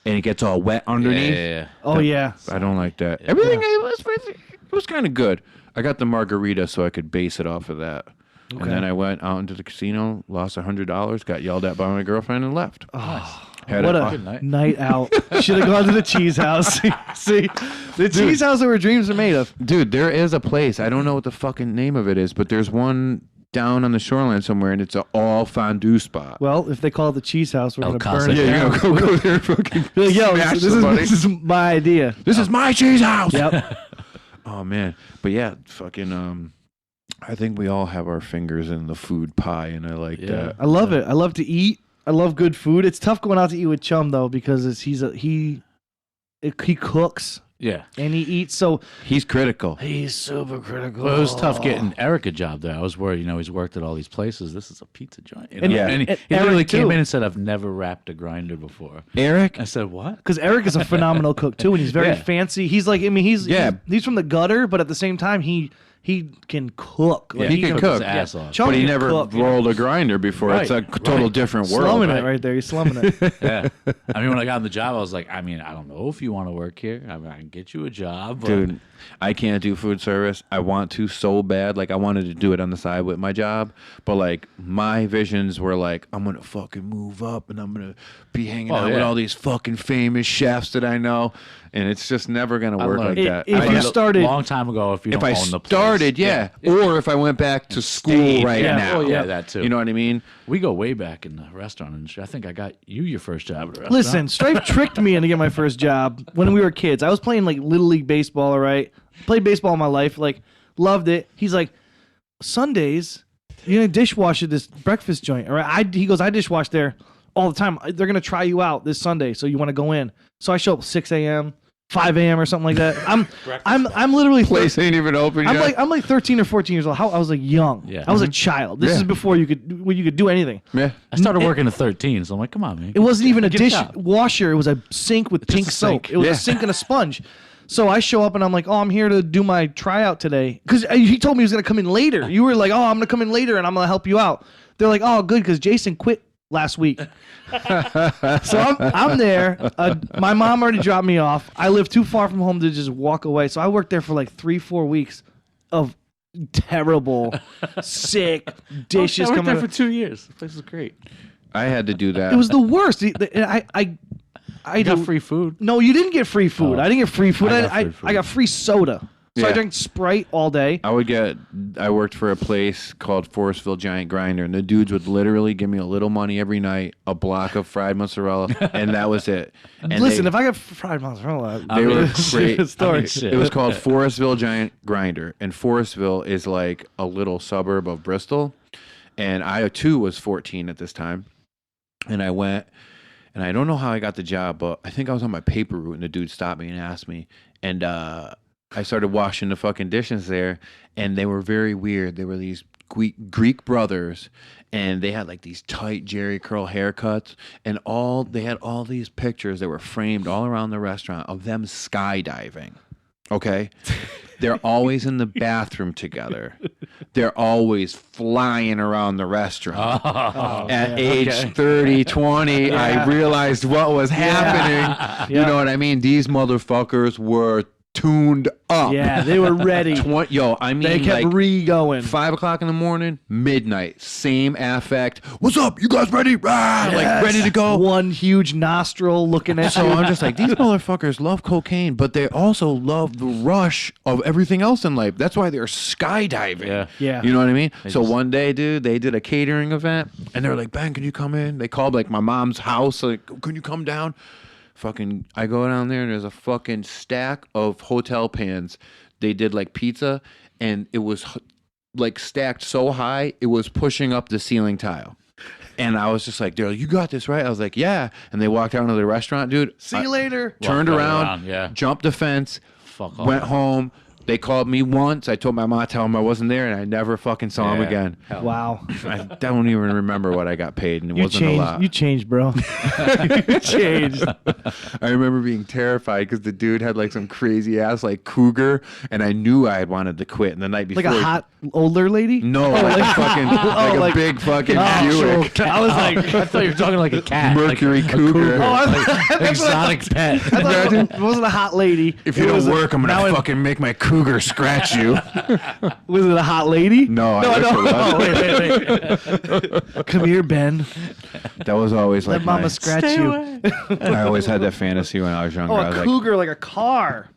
and it gets all wet underneath. Yeah. Oh yeah. I don't like that. Everything it was kind of good. I got the margarita so I could base it off of that. Okay. And then I went out into the casino, lost $100, got yelled at by my girlfriend, and left. Had What a- a night. night out. Should have gone to the Cheese House. See, the Cheese House are where dreams are made of. Dude, there is a place. I don't know what the fucking name of it is, but there's one down on the shoreline somewhere, and it's an all fondue spot. Well, if they call it the cheese house, we're El gonna Casa. burn it Yeah, down. go there and fucking Be like, yo, smash this somebody. is my idea. This is my cheese house. Yep. Oh man, but yeah, fucking. I think we all have our fingers in the food pie, and I like that. I love it. I love to eat. I love good food. It's tough going out to eat with Chum though because he cooks Yeah. and he eats. So He's critical. he's super critical. Well, it was tough getting Eric a job there. I was worried, he's worked at all these places. This is a pizza joint. And- Yeah. And he and literally Eric, came too. in and said, I've never wrapped a grinder before. Eric. I said, what? Because Eric is a phenomenal cook too, and he's very Yeah. fancy. He's like, he's from the gutter, but at the same time, he can cook. Like, he can cooked cook. his ass off. Chum But he can never cook. rolled a grinder before. It's a Right, total right. different world. Slumming right? it right there. He's slumming it. Yeah. I mean, when I got on the job, I was like, I don't know if you want to work here. I mean, I can get you a job. But Dude, I can't do food service. I want to so bad. Like, I wanted to do it on the side with my job, but like my visions were like, I'm gonna fucking move up and I'm gonna be hanging out with yeah. all these fucking famous chefs that I know, and it's just never gonna work like learned- that. If I you know- started- a long time ago, if you if don't I own the place. started, yeah. or if I went back to school right yeah. now, Oh, yeah, that too. You know what I mean? We go way back in the restaurant industry. I think I got you your first job at a restaurant. Listen, Stryfe tricked me into getting my first job when we were kids. I was playing like little league baseball, all right? Played baseball all my life, like loved it. He's like, Sundays, you're gonna dishwash at this breakfast joint, all right? He goes, I dishwash there all the time. They're gonna try you out this Sunday, so you want to go in. So I show up 6 a.m., 5 a.m. or something like that. I'm literally Place ain't even open yet. I'm like 13 or 14 years old. I was like young. Yeah. I was a child. This Yeah. is before you could do anything. yeah. I started working at 13, so I'm like, come on, man. It wasn't even a Get a job. dishwasher. It was a sink with pink a soap. sink. It was Yeah. a sink and a sponge. So I show up and I'm like, oh, I'm here to do my tryout today. Because he told me he was going to come in later. You were like, oh, I'm going to come in later and I'm going to help you out. They're like, oh, good, because Jason quit last week. So I'm there. My mom already dropped me off. I live too far from home to just walk away. So I worked there for like 3-4 weeks of terrible, sick dishes I worked coming there for 2 years. The place was great. I had to do that. It was the worst. I You got do- free food. No, you didn't get free food. Oh. I didn't get free food. I I got free food. I got free soda. So I Yeah. drank Sprite all day. I worked for a place called Forestville Giant Grinder, and the dudes would literally give me a little money every night, a block of fried mozzarella, and that was it. And Listen, if I got fried mozzarella, they were it's a great. story. shit. It was called Forestville Giant Grinder, and Forestville is like a little suburb of Bristol. And I too was 14 at this time, and I went, and I don't know how I got the job, but I think I was on my paper route, and the dude stopped me and asked me, and I started washing the fucking dishes there, and they were very weird. They were these Greek brothers, and they had like these tight Jerry curl haircuts, and they had all these pictures that were framed all around the restaurant of them skydiving. Okay? They're always in the bathroom together. They're always flying around the restaurant. At age 30, 20, I realized what was happening. You Yeah. know what I mean? These motherfuckers were tuned up. Yeah, they were ready. I mean, They kept like re-going. 5 o'clock in the morning, midnight, same affect. What's up? You guys ready? Rah! Like ready to go. One huge nostril looking at So you. I'm just like, these motherfuckers love cocaine, but they also love the rush of everything else in life. That's why they're skydiving. Yeah. Yeah. You know what I mean? So just- one day, dude, they did a catering event, and they were like, Ben, can you come in? They called like my mom's house, like, can you come down? I go down there, and there's a fucking stack of hotel pans. They did like pizza, and it was like stacked so high, it was pushing up the ceiling tile. And I was just like, they're like, you got this, right? I was like, yeah. And they walked out into the restaurant, dude. See you later. Turned Walked around, around, yeah. jumped the fence, Fuck off. went home. They called me once. I told my mom, tell them I wasn't there, and I never fucking saw him Yeah. again. Hell. Wow. I don't even remember what I got paid, and it You wasn't a changed. lot. You changed, bro. You changed. I remember being terrified because the dude had like some crazy ass like cougar, and I knew I had wanted to quit. And the night before, Like a hot older lady? no, like a fucking like like- a big fucking Oh, Buick, I was like, I thought you were talking like a cat. Mercury cougar. oh, I Exotic pet. thought it wasn't a hot lady. If you It don't was a- work, I'm now gonna it- fucking make my cougar scratch you. Was it a hot lady? No, I no, wish no. it was. Oh, wait. Come here, Ben. That was always like Let Mama my, scratch you. I always had that fantasy when I was younger. Oh, I a was like, cougar like a car.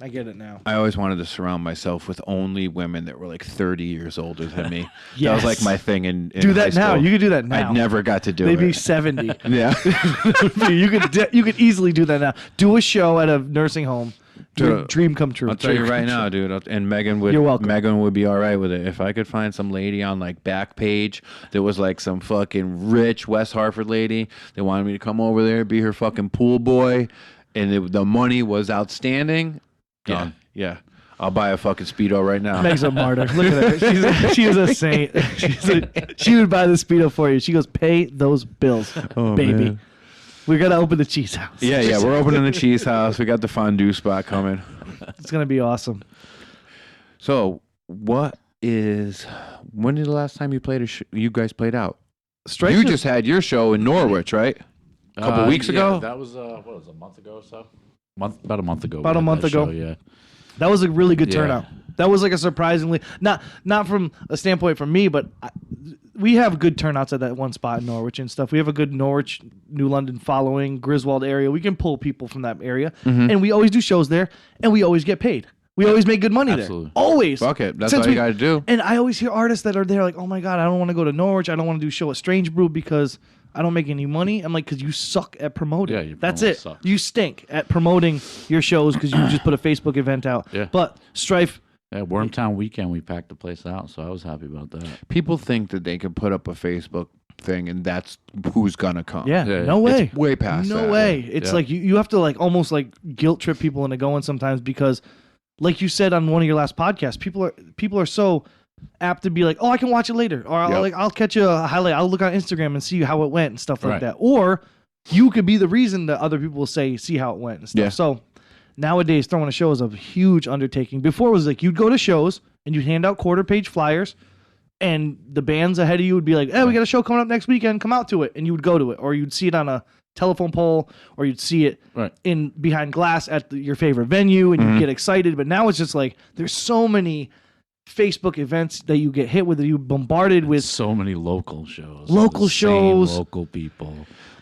I get it now. I always wanted to surround myself with only women that were like 30 years older than me. That Yes. was like my thing in Do that high now. school. You could do that now. I never got to do They'd be it. 70. Yeah. you could easily do that now. Do a show at a nursing home. Your Dude, dream come true. I'll tell you right now, dude. And Megan would. You're welcome. Megan would be all right with it if I could find some lady on like Backpage that was like some fucking rich West Hartford lady. They wanted me to come over there, be her fucking pool boy, and the money was outstanding. Done. Yeah. I'll buy a fucking Speedo right now. Meg's a martyr. Look at her. She is a saint. She would buy the Speedo for you. She goes, pay those bills, baby. Man. We're going to open the cheese house. Yeah. We're opening the cheese house. We got the fondue spot coming. It's going to be awesome. So, when did the last time you played you guys played out? Stryfe You is- just had your show in Norwich, right? A couple weeks ago? That was what was it, a month ago or so? About a month ago. About we a had month that ago. show, yeah. That was a really good Yeah. turnout. That was like a surprisingly not from a standpoint from me, but we have good turnouts at that one spot in Norwich and stuff. We have a good Norwich, New London following, Griswold area. We can pull people from that area, and we always do shows there, and we always get paid. We always make good money Absolutely. there. Always. Fuck it. That's Since all you we- got to do. And I always hear artists that are there like, oh my God, I don't want to go to Norwich. I don't want to do a show at Strange Brew because I don't make any money. I'm like, because you suck at promoting. Yeah, your That's promo it. sucks. You stink at promoting your shows because you just put a Facebook event out. Yeah. But Stryfe, Yeah, Wormtown weekend, we packed the place out, so I was happy about that. People think that they can put up a Facebook thing and that's who's gonna come. yeah, Yeah, no way. It's way past No that. way. It's Yeah. like you have to like almost like guilt trip people into going sometimes because like you said on one of your last podcasts, people are so apt to be like, oh, I can watch it later, or I'll catch a highlight. I'll look on Instagram and see how it went and stuff like Right. that. Or you could be the reason that other people will say, see how it went and stuff. Yeah. So nowadays, throwing a show is a huge undertaking. Before it was like you'd go to shows and you'd hand out quarter-page flyers, and the bands ahead of you would be like, hey, we got a show coming up next weekend. Come out to it, and you would go to it, or you'd see it on a telephone pole, or you'd see it Right. in behind glass at your favorite venue, and you get excited. But now it's just like there's so many Facebook events that you get hit with, that you bombarded with. So many local shows. Local The same shows. Local people.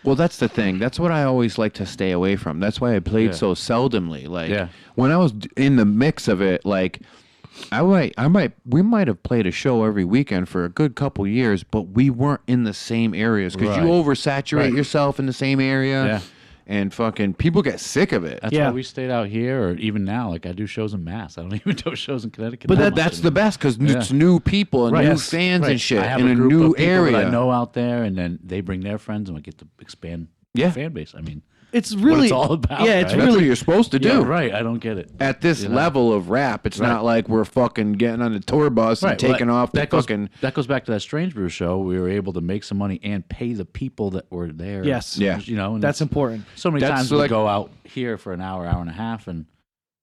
Well, that's the thing. That's what I always like to stay away from. That's why I played Yeah. so seldomly. Like Yeah. when I was in the mix of it, like we might have played a show every weekend for a good couple years, but we weren't in the same areas because you Right. oversaturate Right. yourself in the same area. Yeah. And fucking people get sick of it. That's Yeah. why we stayed out here, or even now. Like I do shows in Mass. I don't even do shows in Connecticut. But now that- much That's the anymore. best because Yeah. it's new people and Right. new Yes. fans Right. and shit I have in a group new of people area. that I know out there, and then they bring their friends, and we get to expand Yeah. the fan base. I mean, It's really it's all about, Yeah, it's right? That's what really you're supposed to do. yeah, right. I don't get it. At this You know? level of rap, it's Right. not like we're fucking getting on the tour bus and well, taking off the that goes, fucking. That goes back to that Strange Brew show. We were able to make some money and pay the people that were there. Yes. Yeah. You know, and that's it's- important. so many That's times we like- go out here for an hour and a half, and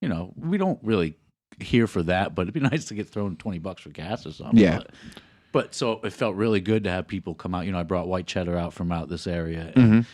you know, we don't really here for that, but it'd be nice to get thrown $20 for gas or something. Yeah. But so it felt really good to have people come out. You know, I brought White Cheddar out from out this area, and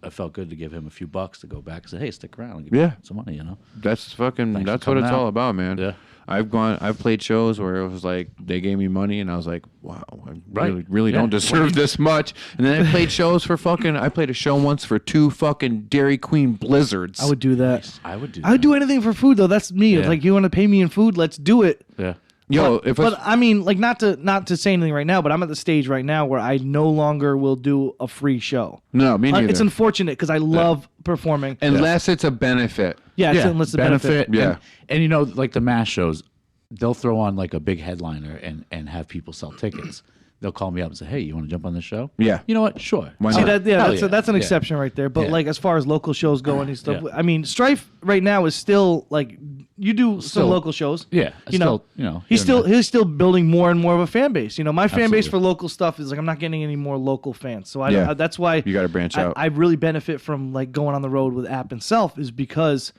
it felt good to give him a few bucks to go back and say, "Hey, stick around and give Yeah. me some money." You know, That's fucking. Thanks That's for what coming it's out. all about, man. Yeah. I've played shows where it was like they gave me money and I was like, wow, I Right. really Yeah. don't deserve this much. And then I played shows for fucking. I played a show once for 2 fucking Dairy Queen blizzards. I would do that. I would do. I would do anything for food though. That's me. It's Yeah. like you want to pay me in food, let's do it. Yeah. Yo, But I mean, like not to say anything right now, but I'm at the stage right now where I no longer will do a free show. no, me neither. It's unfortunate because I love performing. Unless it's a benefit. Yeah, it's unless the benefit. Yeah. And you know, like the Mass shows, they'll throw on like a big headliner and have people sell tickets. They'll call me up and say, "Hey, you want to jump on the show?" Yeah. You know what? Sure. Why See not? that? Yeah, Hell that's an Yeah. exception right there. But Yeah. like as far as local shows go and stuff, Yeah. I mean, Stryfe right now is still like you do some Still- local shows. Yeah. You know, He's he's still building more and more of a fan base. You know, my fan base Absolutely. for local stuff is like I'm not getting any more local fans. So Yeah. that's why You got to branch out. I really benefit from like going on the road with App itself is because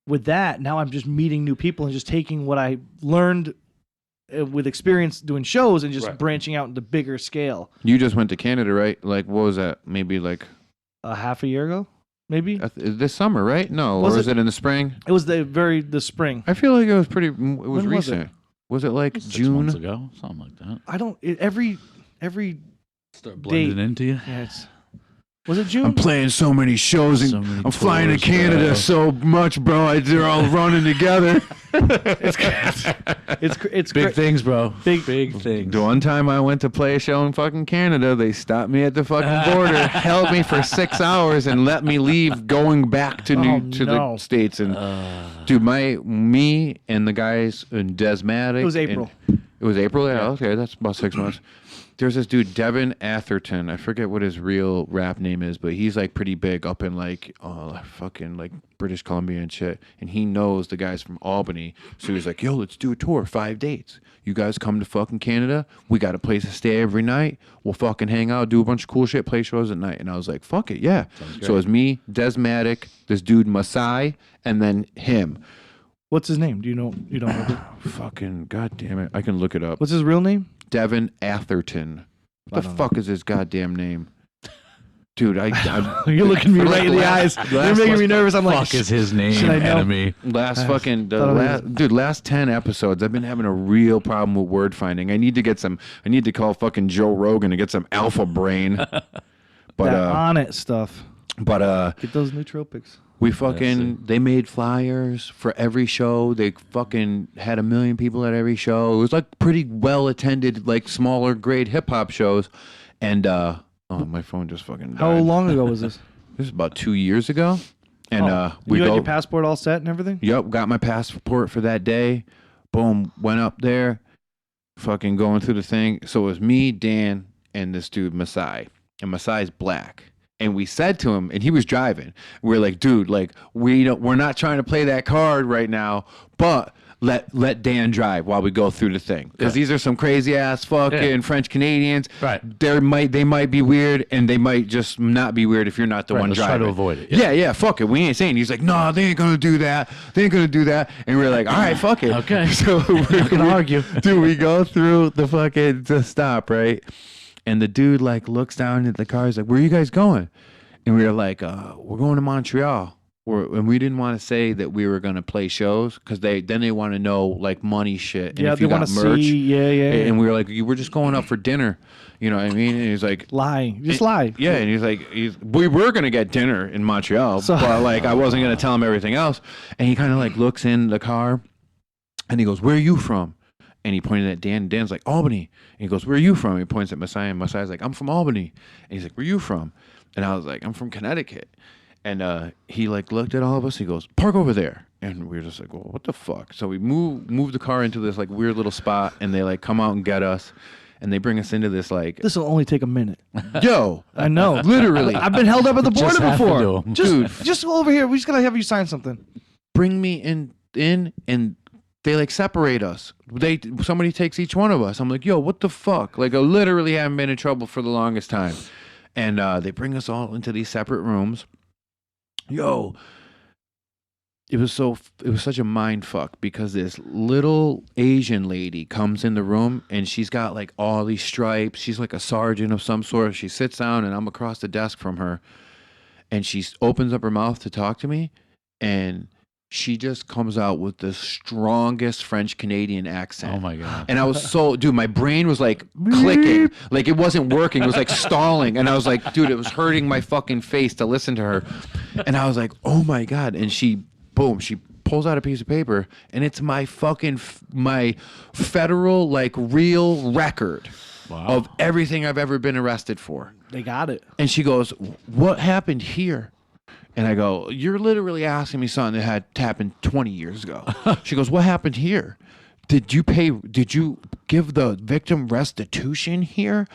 with that now I'm just meeting new people and just taking what I learned with experience doing shows and just Right. branching out into bigger scale. You just went to Canada, right? Like, what was that? Maybe like A half a year ago, maybe this summer, right? No, Was or was it- it in the spring? it was the spring. I feel like it was pretty. It was When was it? recent. Was it like 6 June? months ago, something like that. I don't every Start blending into you. yeah, it's Was it June? I'm playing so many shows and So many I'm flying to tours, Canada bro. so much, bro. They're all running together. It's Big things, bro. Big things. The one time I went to play a show in fucking Canada, they stopped me at the fucking border, held me for 6 hours, and let me leave, going back to the States. And dude, me and the guys in Desmatic. It was April. It was April. Yeah, okay, that's about 6 months. There's this dude, Devin Atherton. I forget what his real rap name is, but he's like pretty big up in like fucking like British Columbia and shit. And he knows the guys from Albany. So he's like, yo, let's do a tour, 5 dates. You guys come to fucking Canada. We got a place to stay every night. We'll fucking hang out, do a bunch of cool shit, play shows at night. And I was like, fuck it, yeah. So it was me, Desmatic, this dude Masai, and then him. What's his name? Do you know? You don't know? Fucking goddamn it. I can look it up. What's his real name? Devin Atherton. What the fuck is his goddamn name? Dude, I You're looking me right in the eyes. You're making me nervous. I'm like, Fuck is his name? should I know? Enemy. last 10 episodes, I've been having a real problem with word finding. I need to call fucking Joe Rogan to get some alpha brain. But that on it stuff. Get those nootropics. we fucking they made flyers for every show. They fucking had 1 million people at every show. It was like pretty well attended, like smaller grade hip hop shows. And oh, my phone just fucking died. How long ago was this? This is about 2 years ago. And we you had go, your passport all set and everything? Yep, got my passport for that day. Boom, went up there, fucking going through the thing. So it was me, Dan, and this dude Masai. And Masai's black. And we said to him, and he was driving. We're like, dude, like we're not trying to play that card right now, but let Dan drive while we go through the thing, because these are some crazy ass fucking French Canadians. Right. They might be weird, and they might just not be weird if you're not the one Let's driving. try to avoid it. Yeah, fuck it. We ain't saying. He's like, no, they ain't gonna do that. They ain't gonna do that. And we're like, all right, fuck it. Okay. So we're gonna argue. Dude, we go through the fucking to stop, right? And the dude like looks down at the car. He's like, where are you guys going? And we were like, we're going to Montreal. And we didn't want to say that we were going to play shows, because they want to know like money shit. And Yeah, if they you got want to merch. see. Yeah. And we were like, we're just going up for dinner. You know what I mean? And he's like, Lie. Just lie. yeah. And he's like, we were going to get dinner in Montreal, but like I wasn't going to tell him everything else. And he kind of like looks in the car and he goes, where are you from? And he pointed at Dan. Dan's like, Albany. And he goes, where are you from? He points at Messiah. And Messiah's like, I'm from Albany. And he's like, where are you from? And I was like, I'm from Connecticut. And he like looked at all of us. He goes, park over there. And we were just like, well, what the fuck? So we move the car into this like weird little spot, and they like come out and get us, and they bring us into this like, This will only take a minute. yo, I know. literally, I've been held up at the border have to before. do 'em. Just over here. We just gotta have you sign something. bring me in, and they like separate us. Somebody takes each one of us. I'm like, yo, what the fuck? Like, I literally haven't been in trouble for the longest time. And they bring us all into these separate rooms. Yo, it was such a mind fuck, because this little Asian lady comes in the room, and she's got like all these stripes. She's like a sergeant of some sort. She sits down, and I'm across the desk from her, and she opens up her mouth to talk to me, and she just comes out with the strongest French Canadian accent. Oh my God. And I was dude, my brain was like clicking. Like it wasn't working. It was like stalling. And I was like, dude, it was hurting my fucking face to listen to her. And I was like, oh my God. And she pulls out a piece of paper, and it's my fucking, my federal, like real record of everything I've ever been arrested for. They got it. And she goes, what happened here? And I go, you're literally asking me something that had happened 20 years ago. She goes, what happened here? Did you give the victim restitution here?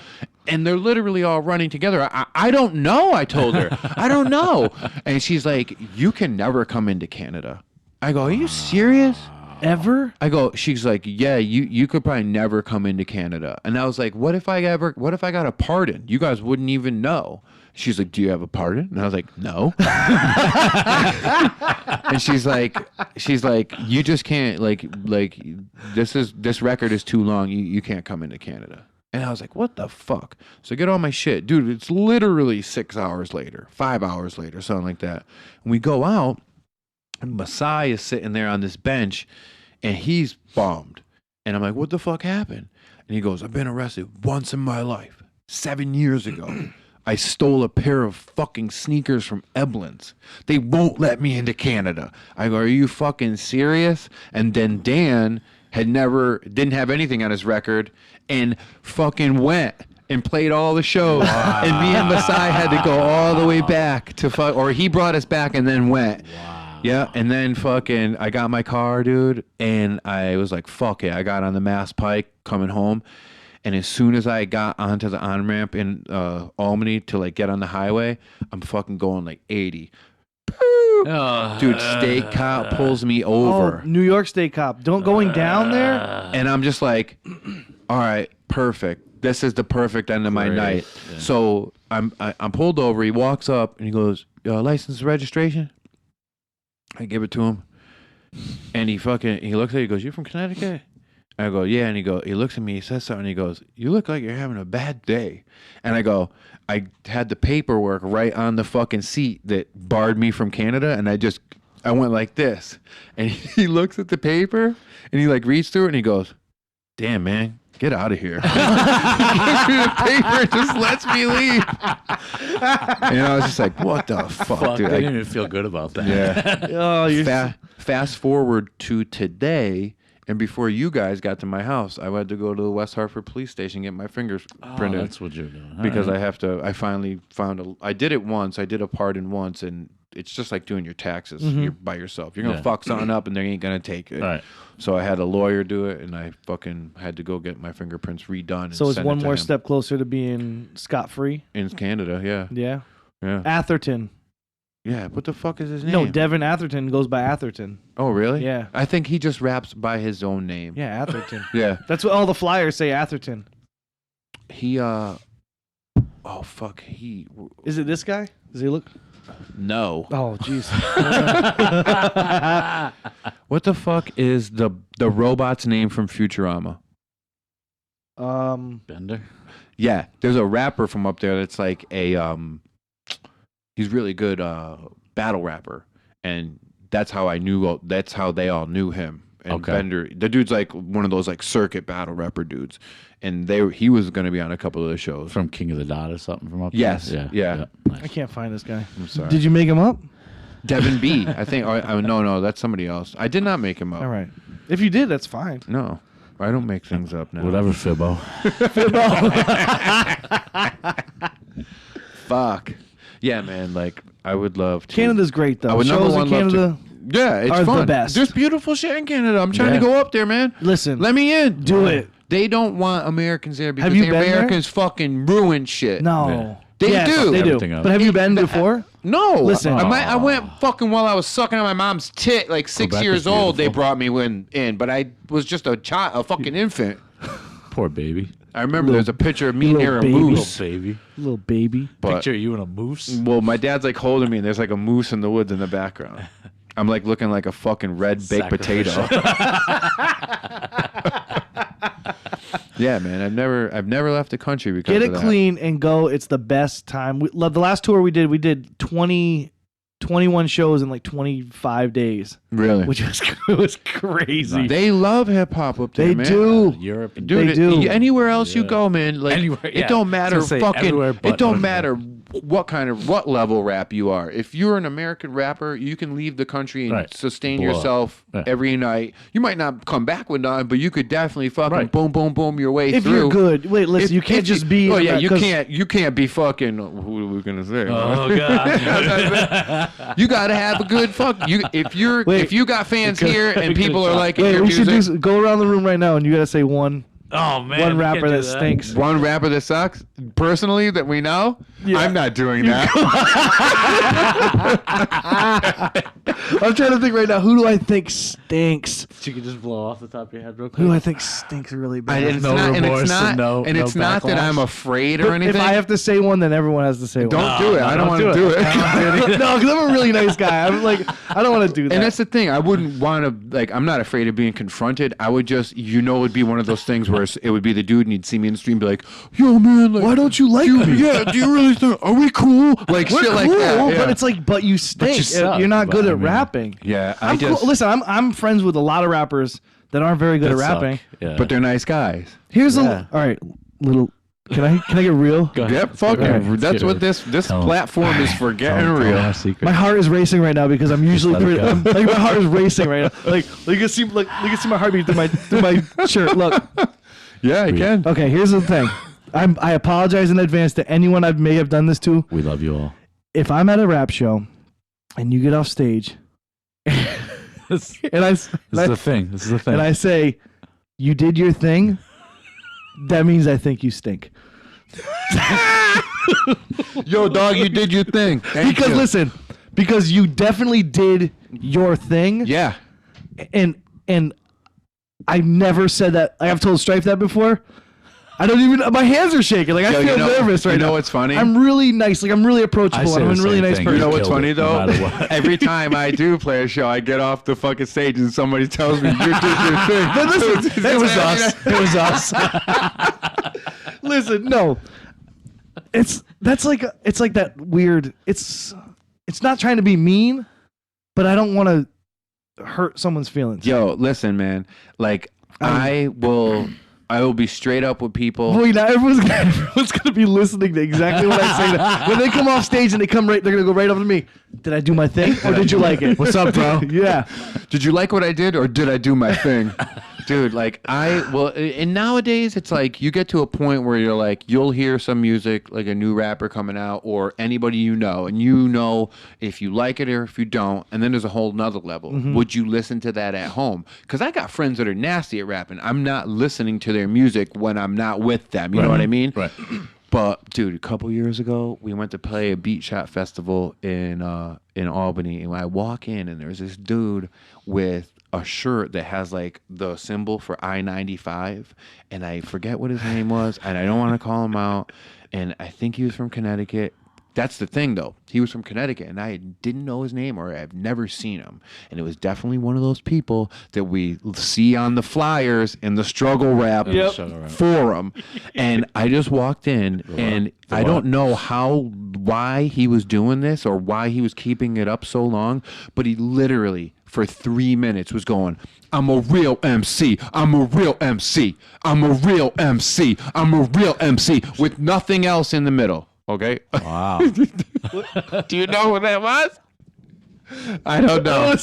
And they're literally all running together. I don't know, I told her. I don't know. And she's like, you can never come into Canada. I go, are you serious? Ever? I go, she's like, yeah, you could probably never come into Canada. And I was like, what if I got a pardon? You guys wouldn't even know. She's like, do you have a pardon? And I was like, no. And she's like, you just can't, like this record is too long. You can't come into Canada. And I was like, what the fuck? So I get all my shit. Dude, it's literally 6 hours later, 5 hours later, something like that. And we go out, and Masai is sitting there on this bench, and he's bombed. And I'm like, what the fuck happened? And he goes, I've been arrested once in my life, 7 years ago. I stole a pair of fucking sneakers from Eblin's. They won't let me into Canada. I go, are you fucking serious? And then Dan didn't have anything on his record and fucking went and played all the shows. Wow. And me and Masai had to go all the way back to or he brought us back and then went. Wow. Yeah, and then fucking I got my car, dude, and I was like, fuck it. I got on the Mass Pike coming home. And as soon as I got onto the on-ramp in Albany to like get on the highway, I'm fucking going like 80. Dude, state cop pulls me over. Oh, New York State cop. Going down there? And I'm just like, all right, perfect. This is the perfect end of my night. Yeah. So I'm pulled over. He walks up and he goes, license and registration? I give it to him. And he looks at it, he goes, you from Connecticut? I go, yeah, and he looks at me, he says something, he goes, you look like you're having a bad day. And I go, I had the paperwork right on the fucking seat that barred me from Canada, and I went like this. And he looks at the paper, and he like reads through it, and he goes, damn, man, get out of here. He gives me the paper and just lets me leave. And I was just like, what the fuck, dude? I didn't even feel good about that. Yeah. Fast forward to today. And before you guys got to my house, I had to go to the West Hartford police station and get my fingers printed. That's what you're doing. Because I finally found I did it once. I did a pardon once, and it's just like doing your taxes. You're by yourself. You're going to fuck something up, and they ain't going to take it. Right. So I had a lawyer do it, and I fucking had to go get my fingerprints redone. And so it's send one it to more him. step closer to being scot-free? In Canada, yeah. Yeah? Yeah. Atherton. Yeah, what the fuck is his name? No, Devin Atherton goes by Atherton. Oh, really? Yeah. I think he just raps by his own name. Yeah, Atherton. Yeah. That's what all the flyers say, Atherton. He, oh, fuck, Is it this guy? Does he look? No. Oh, jeez. What the fuck is the robot's name from Futurama? Bender? Yeah, there's a rapper from up there that's like he's really good battle rapper, and that's how they all knew him. And Okay. Bender, the dude's like one of those like circuit battle rapper dudes, and he was going to be on a couple of the shows. From King of the Dot or something from up Yes, there? yeah. Nice. I can't find this guy. I'm sorry. Did you make him up? Devin B, I think. No, that's somebody else. I did not make him up. All right. If you did, that's fine. No, I don't make things up now. Whatever, Fibbo. Fuck. Yeah, man. Like, I would love to. Canada's great, though. I would number Shows in one love to- Canada. Yeah, it's are fun. the best. There's beautiful shit in Canada. I'm trying Yeah. to go up there, man. Listen. Let me in. Do it. They don't want Americans there because you the been there? Americans fucking ruin shit. No. Yeah. They Yes, do. They do. Everything else. But have you been before? No. Listen. I went fucking while I was sucking on my mom's tit, like 6 Quebec years is old. They beautiful. brought me in, but I was just a fucking infant. Poor baby. I remember there's a picture of me near a baby. moose. Little baby. Little baby. But, Picture you and a moose. well, my dad's like holding me, and there's like a moose in the woods in the background. I'm like looking like a fucking red baked potato. Yeah, man. I've never left the country because Get of it that. clean and go. It's the best time. The last tour we did 21 shows in like 25 days, Really? which was crazy. They love hip hop up there, They man. do. Europe and Dude, They do. anywhere else you go, man, like Anywhere, it yeah. don't matter I was gonna say fucking everywhere it but don't North matter what level rap you are. If you're an American rapper, you can leave the country and Right. sustain Blow up. yourself Yeah. every night. You might not come back with none, but you could definitely fucking Right. boom boom boom your way If through. you're good, wait, listen, If- you can't if just be. Oh yeah, you 'cause- can't be fucking. Who are we gonna say? Oh god. You gotta have a good fuck. If you got fans here and people are like Wait, your we should music, go around the room right now, and you gotta say one Oh man. one we rapper can't do that stinks. one rapper that sucks personally that we know. Yeah. I'm not doing that. I'm trying to think right now. Who do I think stinks? You can just blow off the top of your head real quick. Who do I think stinks really bad? And it's No not, and it's remorse not, and no- and no it's not that backlash. I'm afraid or But anything. if I have to say one, then everyone has to say one. don't do it. no, I don't don't want to do do it. it. No, because I'm a really nice guy. I'm like, I don't want to do that. And that's the thing. I wouldn't want to, like, I'm not afraid of being confronted. I would just, it would be one of those things where it would be the dude and he'd see me in the street and be like, yo, man, like, Why don't you like me? Yeah, do you really think, are we cool? Like, We're shit cool, like that. Yeah. but it's like, but you stink. suck, You're not but good I at mean- rapping. Yeah, I'm cool. Listen, I'm friends with a lot of rappers that aren't very good at rapping. Yeah. But they're nice guys. Here's Yeah. all right, little Can I get real? Go ahead. Yep, fuck All right. it. That's what this platform is for, getting real. My heart is racing right now because I'm usually like my heart is racing right now. Like you can see my heartbeat through my shirt. Look. Yeah, I can. Okay, here's the thing. I apologize in advance to anyone I may have done this to. We love you all. If I'm at a rap show and you get off stage This and is the thing. This is the thing. and I say you did your thing, that means I think you stink. Yo, dog, you did your thing. Because listen, because you definitely did your thing. Yeah. And I never said that. Like, I've told Stryfe that before. I don't even. My hands are shaking. Like I feel nervous right now. You know what's funny? I'm really nice. Like I'm really approachable. I'm a really nice person. You know what's funny though? No what. Every time I do play a show, I get off the fucking stage and somebody tells me you did your thing. But listen, it was us. It was us. Listen, no. It's like that weird. It's not trying to be mean, but I don't want to hurt someone's feelings. Yo, listen, man. Like I will be straight up with people. Boy, now everyone's gonna be listening to exactly what I say. Now. When they come off stage and they're gonna go right up to me. Did I do my thing or did you like it? What's up, bro? Yeah. Did you like what I did or did I do my thing? Dude, like and nowadays it's like you get to a point where you're like, you'll hear some music, like a new rapper coming out or anybody you know, and you know if you like it or if you don't, and then there's a whole nother level. Mm-hmm. Would you listen to that at home? Because I got friends that are nasty at rapping. I'm not listening to their music when I'm not with them. You know what I mean? Right. But dude, a couple years ago, we went to play a Beat Shot festival in Albany, and I walk in, and there's this dude with a shirt that has like the symbol for I-95, and I forget what his name was, and I don't want to call him out, and I think he was from Connecticut. That's the thing, though. He was from Connecticut, and I didn't know his name, or I've never seen him. And it was definitely one of those people that we see on the flyers in the struggle rap forum. And I just walked in, and I don't know why he was doing this or why he was keeping it up so long, but he literally, for 3 minutes, was going, I'm a real MC. I'm a real MC. I'm a real MC. I'm a real MC, with nothing else in the middle. Okay. Wow. Do you know what that was? I don't know.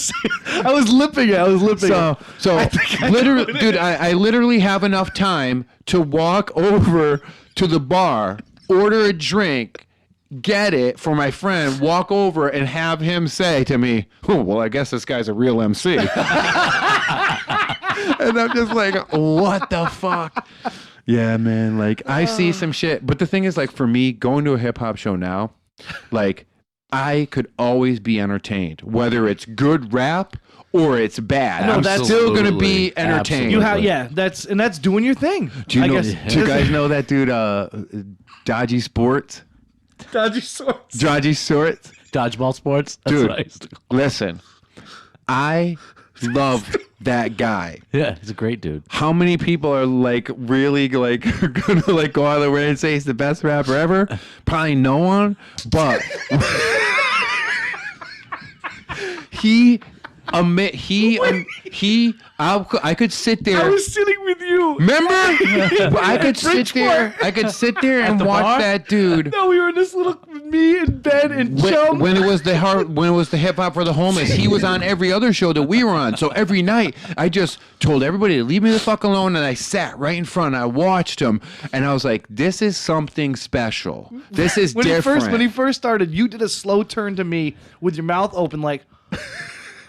I was lipping it. So literally, dude, I literally have enough time to walk over to the bar, order a drink, get it for my friend, walk over and have him say to me, oh, well, I guess this guy's a real MC. And I'm just like, what the fuck? Yeah, man, like I see some shit. But the thing is, like, for me, going to a hip hop show now, like, I could always be entertained, whether it's good rap or it's bad. No, I'm that's still gonna be entertained. That's doing your thing. Do you guys know that dude, Dodgy Sports? Dodgy Sports. Dodgeball sports. That's Dude, what I used to call listen, I love that guy. Yeah, he's a great dude. How many people are like really like gonna like go out of their way and say he's the best rapper ever? Probably no one, but I could sit there. I was sitting with you. Remember? I could sit there. I could sit there and watch bar? that dude. No, we were in this little me and Ben and Chum. When it was the hip hop for the homeless, he was on every other show that we were on. So every night, I just told everybody to leave me the fuck alone, and I sat right in front. And I watched him, and I was like, "This is something special. This is different." When he first started, you did a slow turn to me with your mouth open, like.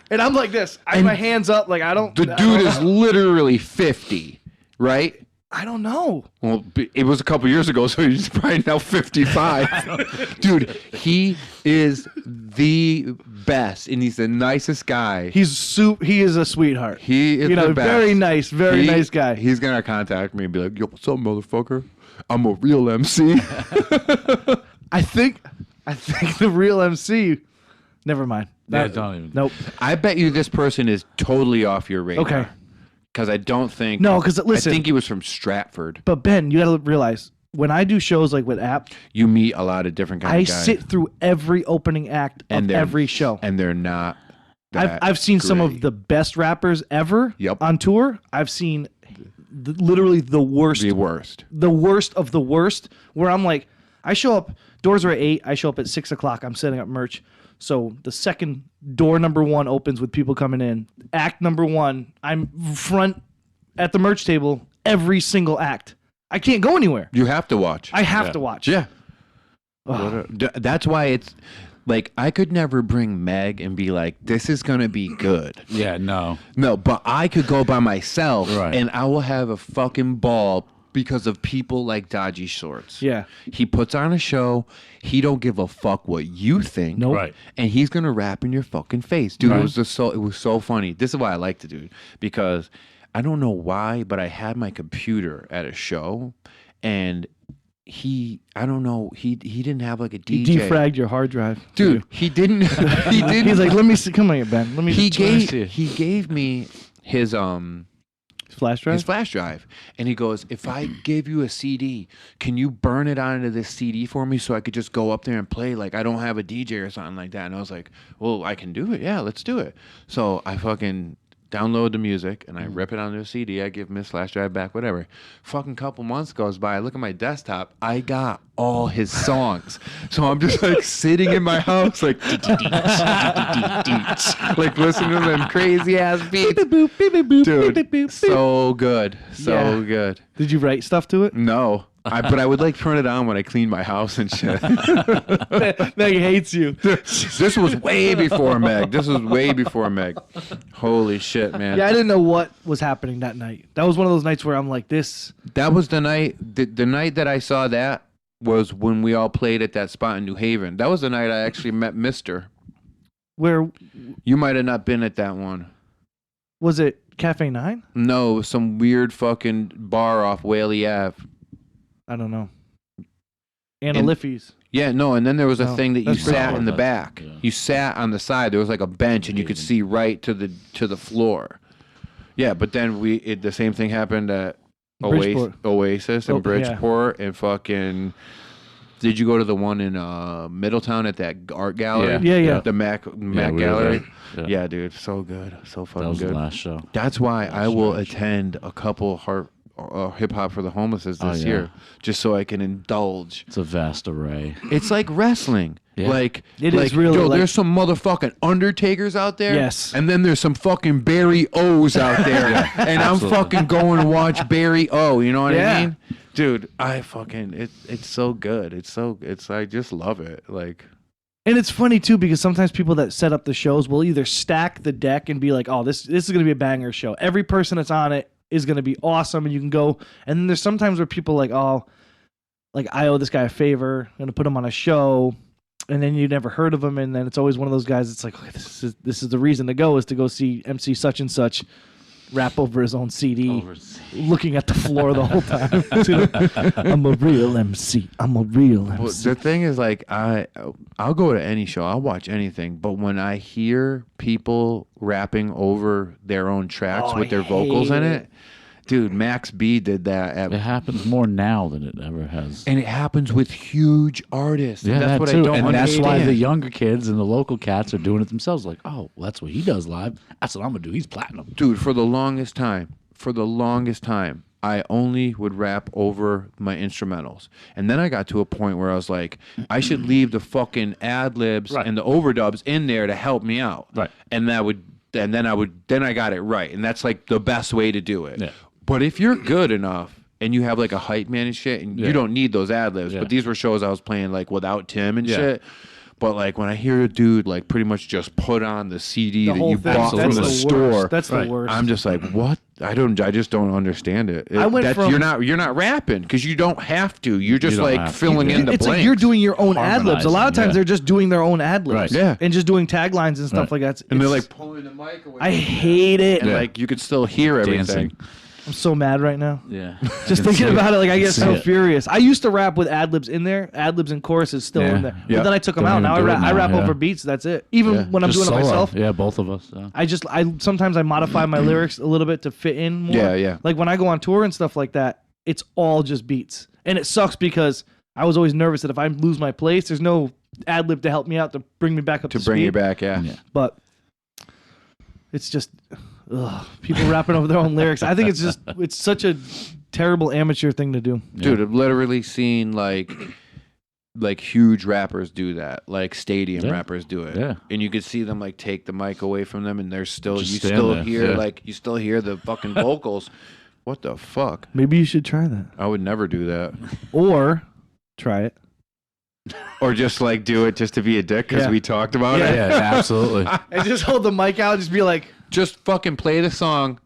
And I'm like this. I have my hands up, like I don't. The dude is literally 50, right? I don't know. Well, it was a couple years ago, so he's probably now 55. Dude, he is the best, and he's the nicest guy. He is a sweetheart. He is the best. Very nice guy. He's gonna contact me and be like, "Yo, what's up, motherfucker? I'm a real MC." I think the real MC. Never mind. Yeah, don't even. Nope. I bet you this person is totally off your radar. Okay. Because I don't think. No, because listen. I think he was from Stratford. But Ben, you got to realize when I do shows like with App, you meet a lot of different kinds of guys. I sit through every opening act of every show, and they're not. I've seen some of the best rappers ever Yep. on tour. I've seen literally the worst. The worst. The worst of the worst, where I'm like, I show up, doors are at 8, I show up at 6 o'clock, I'm setting up merch. So the second door number 1 opens with people coming in, act number 1, I'm front at the merch table every single act. I can't go anywhere. You have to watch. I have to watch. Yeah. Ugh. That's why it's like I could never bring Meg and be like, this is going to be good. Yeah, no. No, but I could go by myself Right. and I will have a fucking ball because of people like Dodgy Shorts. Yeah. He puts on a show. He don't give a fuck what you think. Nope. Right. And he's going to rap in your fucking face. Dude, Right. it was so funny. This is why I liked it, dude. Because I don't know why, but I had my computer at a show and I don't know, he didn't have like a DJ. He defragged your hard drive. Dude, he didn't he didn't He's like, let me see. Come on here, Ben. Let me he just gave me his flash drive. his flash drive, and he goes, if I gave you a CD, can you burn it onto this CD for me so I could just go up there and play like I don't have a DJ or something like that? And I was like, well, I can do it. Yeah, let's do it. So I fucking download the music and I rip it onto a CD. I give him his flash drive back, whatever. Fucking couple months goes by. I look at my desktop. I got all his songs. So I'm just like sitting in my house, like like listening to them crazy ass beats. Dude, so good, so good. Did you write stuff to it? No. But I would like turn it on when I clean my house and shit. Meg hates you. This was way before Meg. This was way before Meg. Holy shit, man. Yeah, I didn't know what was happening that night. That was one of those nights where I'm like, this. That was the night. The night that I saw that was when we all played at that spot in New Haven. That was the night I actually met Mister. Where You might have not been at that one. was it? Cafe 9? No, it was some weird fucking bar off Whaley Ave. I don't know. Anna Liffey's. Yeah, no, and then there was a No, thing that you that's sat pretty in the cool. back. Yeah. You sat on the side. There was like a bench, and you could see right to the floor. Yeah, but then the same thing happened at Bridgeport. Oasis in Oh, yeah. Bridgeport, and fucking. Did you go to the one in Middletown at that art gallery? Yeah. The Mac we were Gallery. there. Yeah, dude, so good, so That fucking was good. the last show. That's why I Last will show. attend a couple hip hop for the homelesses Oh, this yeah. year, just so I can indulge. It's a vast array. It's like wrestling. Yeah. Like It like, is really yo, like- there's some motherfucking Undertakers out there. Yes. And then there's some fucking Barry O's out there. And I'm absolutely. fucking going to watch Barry O. You know what Yeah. I mean? Dude, I fucking it's so good. I just love it. Like And it's funny too because sometimes people that set up the shows will either stack the deck and be like, "Oh, this is going to be a banger show. Every person that's on it is going to be awesome," and you can go. And then there's sometimes where people like, "Oh, like I owe this guy a favor. I'm going to put him on a show," and then you never heard of him, and then it's always one of those guys. It's like, okay, this is the reason to go is to go see MC such and such rap over his own CD, looking at the floor the whole time. I'm a real MC. I'm a real MC. well, the thing is, like, I'll go to any show, I'll watch anything, but when I hear people rapping over their own tracks Oh, with their I vocals in hate it, dude, Max B did that It happens more now than it ever has. and it happens with huge artists. Yeah, and that's that what too. I don't and understand. that's why the younger kids and the local cats are doing it themselves. Like, oh, well, that's what he does live. That's what I'm gonna do. He's platinum. Dude, for the longest time, I only would rap over my instrumentals. And then I got to a point where I was like, I should leave the fucking ad libs Right. and the overdubs in there to help me out. Right. And then I got it right. And that's like the best way to do it. Yeah. But if you're good enough and you have like a hype man and shit, and Yeah. you don't need those ad libs, Yeah. but these were shows I was playing like without Tim and Yeah. shit. But like when I hear a dude like pretty much just put on the CD The that whole you thing. bought from That's the the store, worst. That's Right. the worst. I'm just like, what? I just don't understand it. I went That's- from- you're not rapping because you don't have to. You're just don't like have to. filling in the It's blanks. like you're doing your own ad libs. A lot of Harmonizing, times yeah. they're just doing their own ad libs. Right. Yeah. And just doing taglines and stuff Right. like that. and they're It's- like pulling the mic away. I hate it. and Yeah. like you could still hear everything. Dancing. I'm so mad right now. Yeah. Just thinking about it, like I get see so it. furious. I used to rap with ad libs in there, ad libs and choruses still Yeah. in there. Yeah. But then I took them Don't out. even Now I do it rap, I now, rap yeah. over beats. That's it. Even Yeah. when I'm doing it myself, Yeah, both of us. Yeah. I sometimes I modify my lyrics a little bit to fit in more. Yeah, yeah. Like when I go on tour and stuff like that, it's all just beats, and it sucks because I was always nervous that if I lose my place, there's no ad lib to help me out to bring me back up to To bring speed. you back, yeah. Yeah. But it's just people rapping over their own lyrics. I think it's such a terrible amateur thing to do. Dude, I've literally seen like huge rappers do that, like stadium rappers do it. Yeah. And you could see them like take the mic away from them, and there's still Just you stand still there. hear Yeah. you still hear the fucking vocals. What the fuck? Maybe you should try that, I would never do that. or try it. Or just like do it just to be a dick because Yeah. we talked about Yeah. it. Yeah, absolutely. And just hold the mic out. Just be like, Just fucking play the song.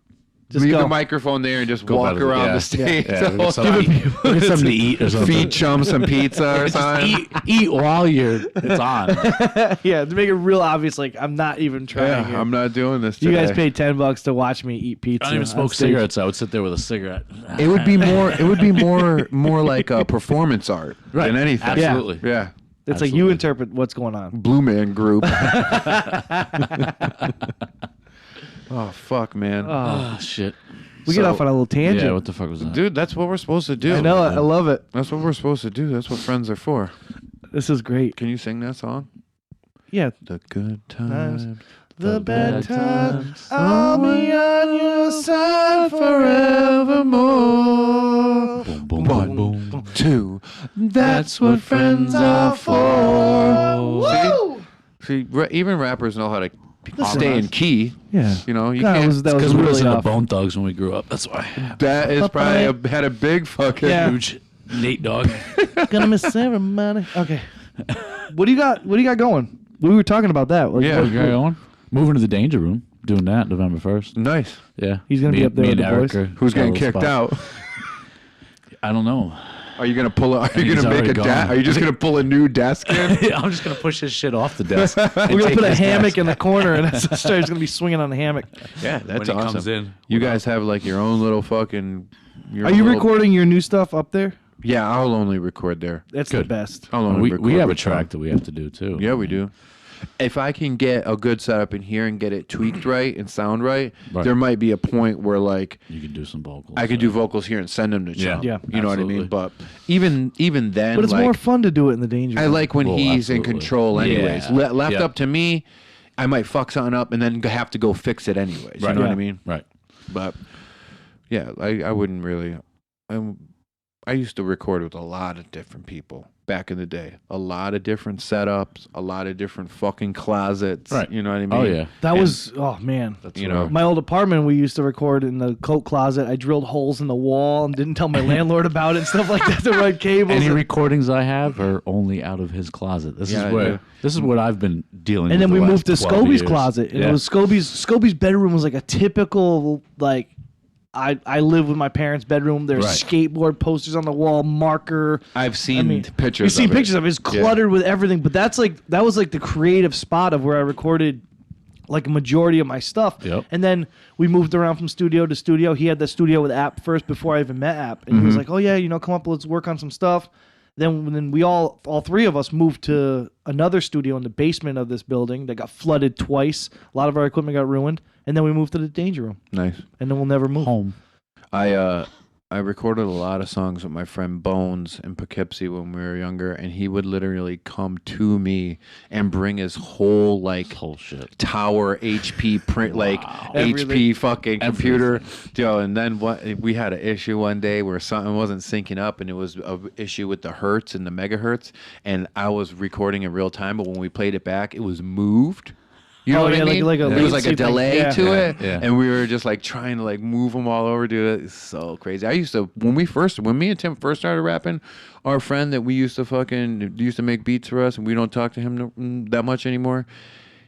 Just leave go. the microphone there and just Go walk by the- around yeah. the stage. Yeah, the get whole something, time. get something to eat or something. Feed chum some pizza or something. eat while it's on. yeah, to make it real obvious. Like I'm not even trying. Yeah, here. I'm not doing this You today. guys paid $10 to watch me eat pizza. I don't even on smoke stage. cigarettes. I would sit there with a cigarette. It would be more like a performance art Right. than anything. Absolutely. Yeah. It's like you interpret what's going on. Blue Man Group. Oh fuck, man. Oh, shit. We get off on a little tangent. Yeah, what the fuck was that? Dude, that's what we're supposed to do. I know it. I love it. That's what we're supposed to do. That's what friends are for. This is great. Can you sing that song? Yeah. The good times. The bad times, I'll be on your side forevermore. Boom, boom, One, boom, boom. two. That's what friends are for. Woo! See, even rappers know how to stay in key. Yeah. You know, you God, can't. that was Because we really listened to off. Bone Thugs when we grew up. That's why. That is probably had a big fucking. Yeah. Huge Nate Dogg. Gonna miss ceremony. Okay. What do you got? What do you got going? We were talking about that. Like, Yeah. what- Carry on. Moving to the Danger Room. Doing that November 1st. Nice. Yeah. He's gonna be up there me with and the boys? Erica Who's got a getting little kicked spot. out? I don't know. Are you gonna pull? Are you he's gonna make already a gone. desk? Are you just gonna pull a new desk in? I'm just going to push his shit off the desk. We're gonna put a hammock in the corner, and Stryfe's gonna be swinging on the hammock. Yeah, when that's he awesome. comes in. You guys have like your own little fucking. Your Are own you little- recording your new stuff up there? Yeah, I'll only record there. That's the Good. best. I'll only We record have a with Sean. track that we have to do too. Yeah, we do. If I can get a good setup in here and get it tweaked right and sound right, Right. there might be a point where like You can do some vocals. I could do vocals here and send them to Chum. Yeah, You know what I mean? absolutely. But even then, But it's like, more fun to do it in the danger. I room. like when Well, he's in absolutely. control anyways. Yeah. Left Yeah. up to me, I might fuck something up and then have to go fix it anyways. You Right. know what I Yeah. mean? Right. But yeah, I wouldn't really. I used to record with a lot of different people back in the day. A lot of different setups, a lot of different fucking closets. Right. You know what I mean? Oh, yeah. that was oh man. That's You where- know. My old apartment, we used to record in the coat closet. I drilled holes in the wall and didn't tell my landlord about it and stuff like that to run cables. Any And, recordings I have are only out of his closet. This Yeah, is where yeah. this is what I've been dealing with. and then the we last moved to 12 Scobie's years. closet. And Yeah. it was Scobie's bedroom was like a typical like I live with my parents' bedroom. There's Right. skateboard posters on the wall, marker. I've seen pictures. You see of it. pictures of it. It's cluttered with everything, but that was like the creative spot of where I recorded like a majority of my stuff. Yep. And then we moved around from studio to studio. He had the studio with App first before I even met App, and he was like, "Oh yeah, come up, let's work on some stuff." Then we all three of us moved to another studio in the basement of this building that got flooded twice. A lot of our equipment got ruined, and then we moved to the Danger Room, Nice. and then we'll never move. home. I recorded a lot of songs with my friend Bones in Poughkeepsie when we were younger, and he would literally come to me and bring his whole like Whole shit. tower HP print like Everything. HP fucking computer. Yo, and then we had an issue one day where something wasn't syncing up, and it was an issue with the hertz and the megahertz, and I was recording in real time, but when we played it back, it was moved. You know Oh, what yeah, I mean? like a There was like a latency thing. delay Yeah. to it, Yeah. and we were just like trying to like move them all over to it. It's so crazy. I used to when me and Tim first started rapping, our friend that we used to make beats for us, and we don't talk to him that much anymore.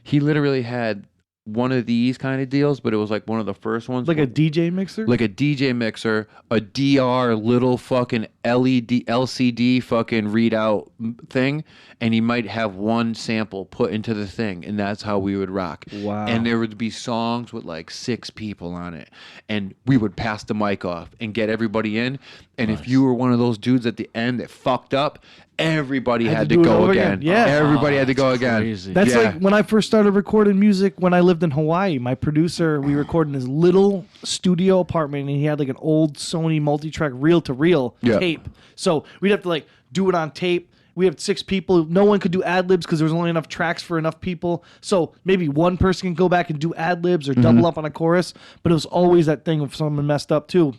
He literally had one of these kind of deals, but it was like one of the first ones, Like a DJ mixer. like a DJ mixer, a DR little fucking LED LCD fucking readout thing, and he might have one sample put into the thing, and that's how we would rock. Wow. And there would be songs with like 6 people on it, and we would pass the mic off and get everybody in. And if you were one of those dudes at the end that fucked up, everybody had to do it go over again. again. Yeah. Everybody had to go again. crazy. That's Yeah. like when I first started recording music when I lived in Hawaii. My producer, we recorded in his little studio apartment, and he had like an old Sony multi-track reel-to-reel Yeah. tape. So we'd have to like do it on tape. we have 6 people. No one could do ad libs because there was only enough tracks for enough people. So maybe one person can go back and do ad libs or double up on a chorus. But it was always that thing if someone messed up too.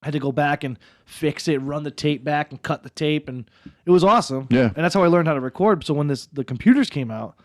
I had to go back and fix it, run the tape back and cut the tape, and it was awesome. Yeah. And that's how I learned how to record. So when the computers came out,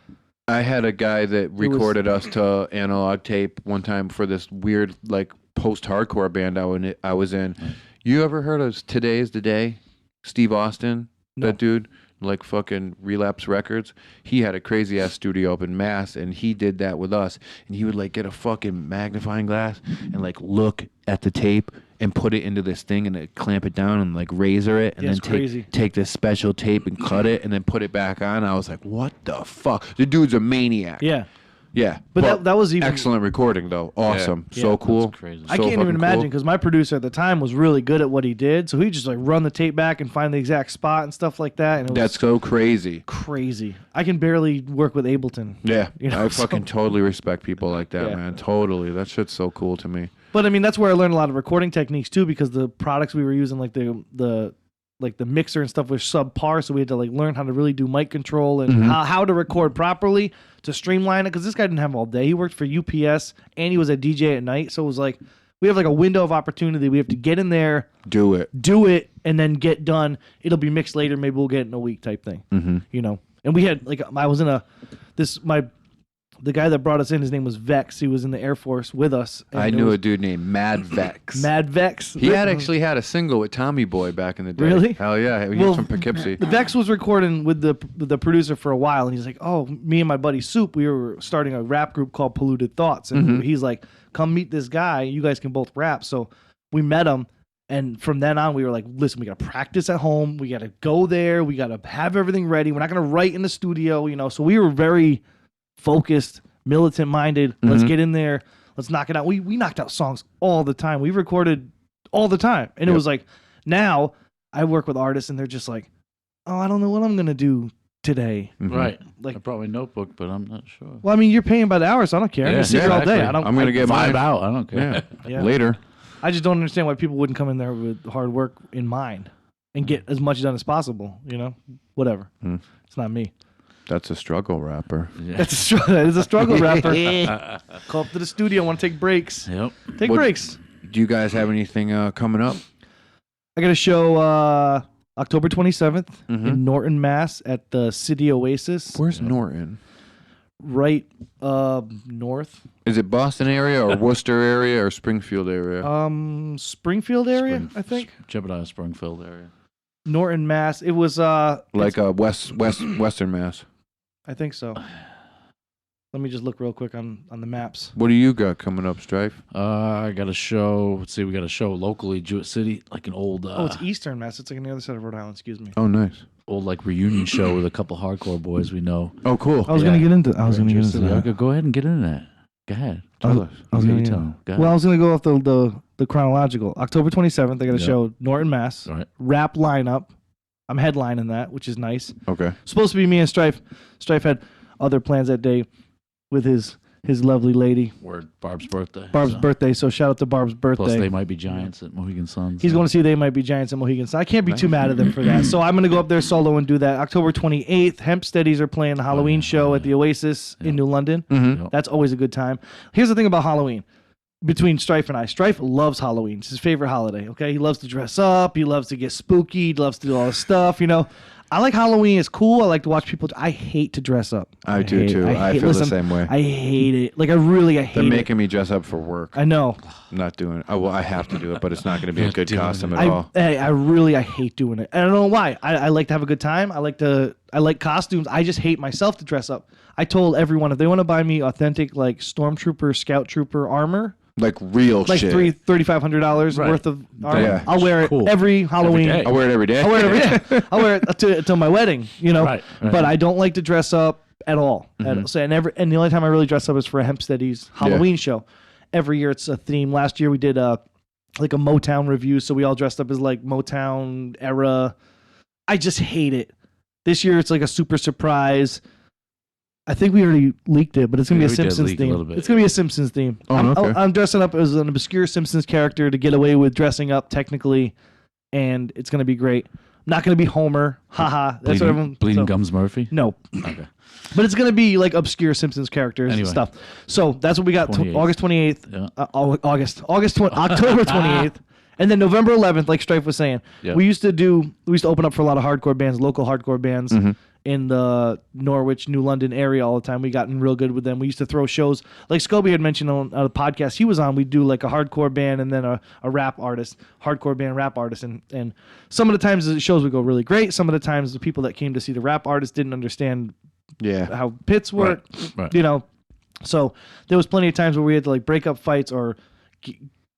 I had a guy that recorded us to analog tape one time for this weird like post-hardcore band I was in. You ever heard of Today's the Day? Steve Austin, No. that dude, like fucking Relapse Records. He had a crazy ass studio up in Mass, and he did that with us. And he would like get a fucking magnifying glass and like look at the tape and put it into this thing and clamp it down and like razor it and Yeah, then it's crazy. take this special tape and cut it and then put it back on. I was like, what the fuck? The dude's a maniac. yeah. Yeah. But that was even excellent recording though. Awesome. Yeah. So Yeah, cool. that's crazy. I So can't even fucking imagine cool. because my producer at the time was really good at what he did. So he just like run the tape back and find the exact spot and stuff like that. And it That's was so crazy. crazy. I can barely work with Ableton. Yeah. You know, I fucking totally respect people like that, Yeah. man. Totally. That shit's so cool to me. But I mean, that's where I learned a lot of recording techniques too, because the products we were using, like the mixer and stuff, was subpar. So we had to like learn how to really do mic control and how to record properly to streamline it. Because this guy didn't have all day. He worked for UPS and he was a DJ at night. So it was like we have like a window of opportunity. We have to get in there, Do it. do it, and then get done. It'll be mixed later. Maybe we'll get it in a week type thing. Mm-hmm. You know. And we had like I was in the guy that brought us in, his name was Vex. He was in the Air Force with us. and I it knew was a dude named Mad Vex. Mad Vex. He had actually had a single with Tommy Boy back in the day. Really? Hell yeah. He Well, was from Poughkeepsie. The Vex was recording with the producer for a while, and he's like, "Oh, me and my buddy Soup, we were starting a rap group called Polluted Thoughts," and he's like, "Come meet this guy. You guys can both rap." So we met him, and from then on, we were like, "Listen, we got to practice at home. We got to go there. We got to have everything ready. We're not going to write in the studio, you know." So we were very focused, militant minded. Let's get in there. Let's knock it out. We knocked out songs all the time. We recorded all the time, and it was like, now I work with artists, and they're just like, "Oh, I don't know what I'm gonna do today." Mhm. Right. Like- I brought my notebook, but I'm not sure. Well, I mean, you're paying by the hour, so I don't care. I'm Yeah, gonna sit here all day. exactly. I don't. I'm going to get Vibe mine. out. I don't care. Yeah. Yeah. Later. I just don't understand why people wouldn't come in there with hard work in mind and get as much done as possible. You know, whatever. Mm. It's not me. That's a struggle rapper. Yeah. That's that is a struggle rapper. Call up to the studio. Want to take breaks? Yep. Take What- breaks. Do you guys have anything coming up? I got a show October 27th Mhm. in Norton, Mass, at the City Oasis, Where's Norton? right north. Is it Boston area or Worcester area or Springfield area? Springfield area, I think. Jebediah Springfield area. Norton, Mass. It was like Western Mass. I think so. Let me just look real quick on the maps. What do you got coming up, Stryfe? I got a show. Let's see. We got a show locally, Jewett City, like an old, Oh, it's Eastern Mass. It's like on the other side of Rhode Island. Excuse me. Oh, nice. old like reunion show with a couple hardcore boys we know. Oh, cool. I was Yeah. gonna get into. I was gonna get into Jewett City. that. Okay, go ahead and get into that. Go ahead. Tell us. I was You gonna tell get- 'em. Go Well, I ahead. was gonna go off the chronological. October 27th, I got a Yeah. show, Norton, Mass. All right. Rap lineup. I'm headlining that, which is nice. Okay. Supposed to be me and Stryfe. Stryfe had other plans that day with his lovely lady. Word. Barb's birthday. Barb's So- birthday. So shout out to Barb's birthday. Plus, they might be giants at Mohegan Sun. He's so- going to see They Might Be Giants and Mohegan. So I can't be too mad at them for that. So I'm going to go up there solo and do that. October 28th, Hempsteadies are playing the Halloween show at the Oasis in New London. Mm-hmm. Yep. That's always a good time. Here's the thing about Halloween. Between Stryfe and I, Stryfe loves Halloween. It's his favorite holiday. Okay, he loves to dress up. He loves to get spooky. He loves to do all this stuff. You know, I like Halloween. It's cool. I like to watch people. I hate to dress up. I do hate- too. I hate- feel the listen, same way. I hate it. Like I They're hate it. making me dress up for work. I know. I'm not doing it. Oh, well, I have to do it, but it's not going to be a good Doing costume it. at all. I hate doing it. I don't know why. I like to have a good time. I like costumes. I just hate myself to dress up. I told everyone if they want to buy me authentic like stormtrooper, scout trooper armor, Like real like shit. $3,500 Right. worth of armor, Yeah. I'll wear it Cool. every Halloween. day. I wear it every day. I'll wear it I'll wear it till my wedding, you know. Right, right. But I don't like to dress up at all. Mm-hmm. So and the only time I really dress up is for a Hempsteadies Halloween show. Every year it's a theme. Last year we did like a Motown review, so we all dressed up as like Motown era. I just hate it. This year it's like a super surprise. I think we already leaked it, but it's gonna Yeah, be a we did Simpsons leak a little theme. bit. It's gonna be a Simpsons theme. Oh, I'm, okay. I'm dressing up as an obscure Simpsons character to get away with dressing up technically, and it's gonna be great. Not going to be Homer. Haha. That's what everyone. Bleeding so- Gums Murphy. No. Okay. But it's going to be like obscure Simpsons characters and Anyway. stuff. So that's what we got. 28th. August 28th. Yeah. October 28th. And then November 11th, like Stryfe was saying, Yep. we used to open up for a lot of hardcore bands, local hardcore bands in the Norwich, New London area all the time. We gotten real good with them. We used to throw shows, like Scobie had mentioned on a podcast he was on. We'd do like a hardcore band and then a rap artist, hardcore band, rap artist. And some of the times the shows would go really great. Some of the times the people that came to see the rap artist didn't understand how pits work, Right. you know. So there was plenty of times where we had to like break up fights or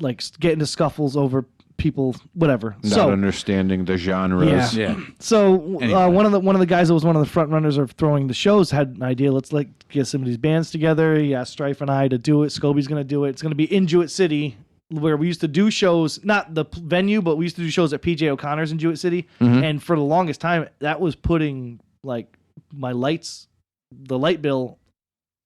like get into scuffles over people, whatever. Not understanding the genres. Yeah. Yeah. So Anyway. one of the guys that was one of the front runners of throwing the shows had an idea. Let's like get some of these bands together. He asked Stryfe and I to do it. Scobie's going to do it. It's going to be in Jewett City, where we used to do shows, not the venue, but we used to do shows at PJ O'Connor's in Jewett City. And for the longest time, that was putting like my the light bill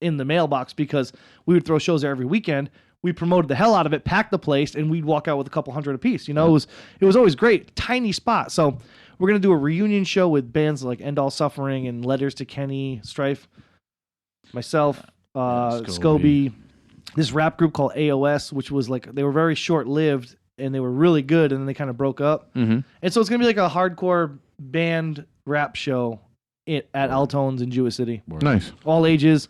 in the mailbox, because we would throw shows there every weekend. We promoted the hell out of it, packed the place, and we'd walk out with a couple hundred apiece. You know, it was always great. Tiny spot. So we're gonna do a reunion show with bands like End All Suffering and Letters to Kenny, Stryfe, myself, Scobie, this rap group called AOS, which was like, they were very short lived and they were really good, and then they kind of broke up. And so it's gonna be like a hardcore band rap show at Altones in Jewett City. Nice. All ages.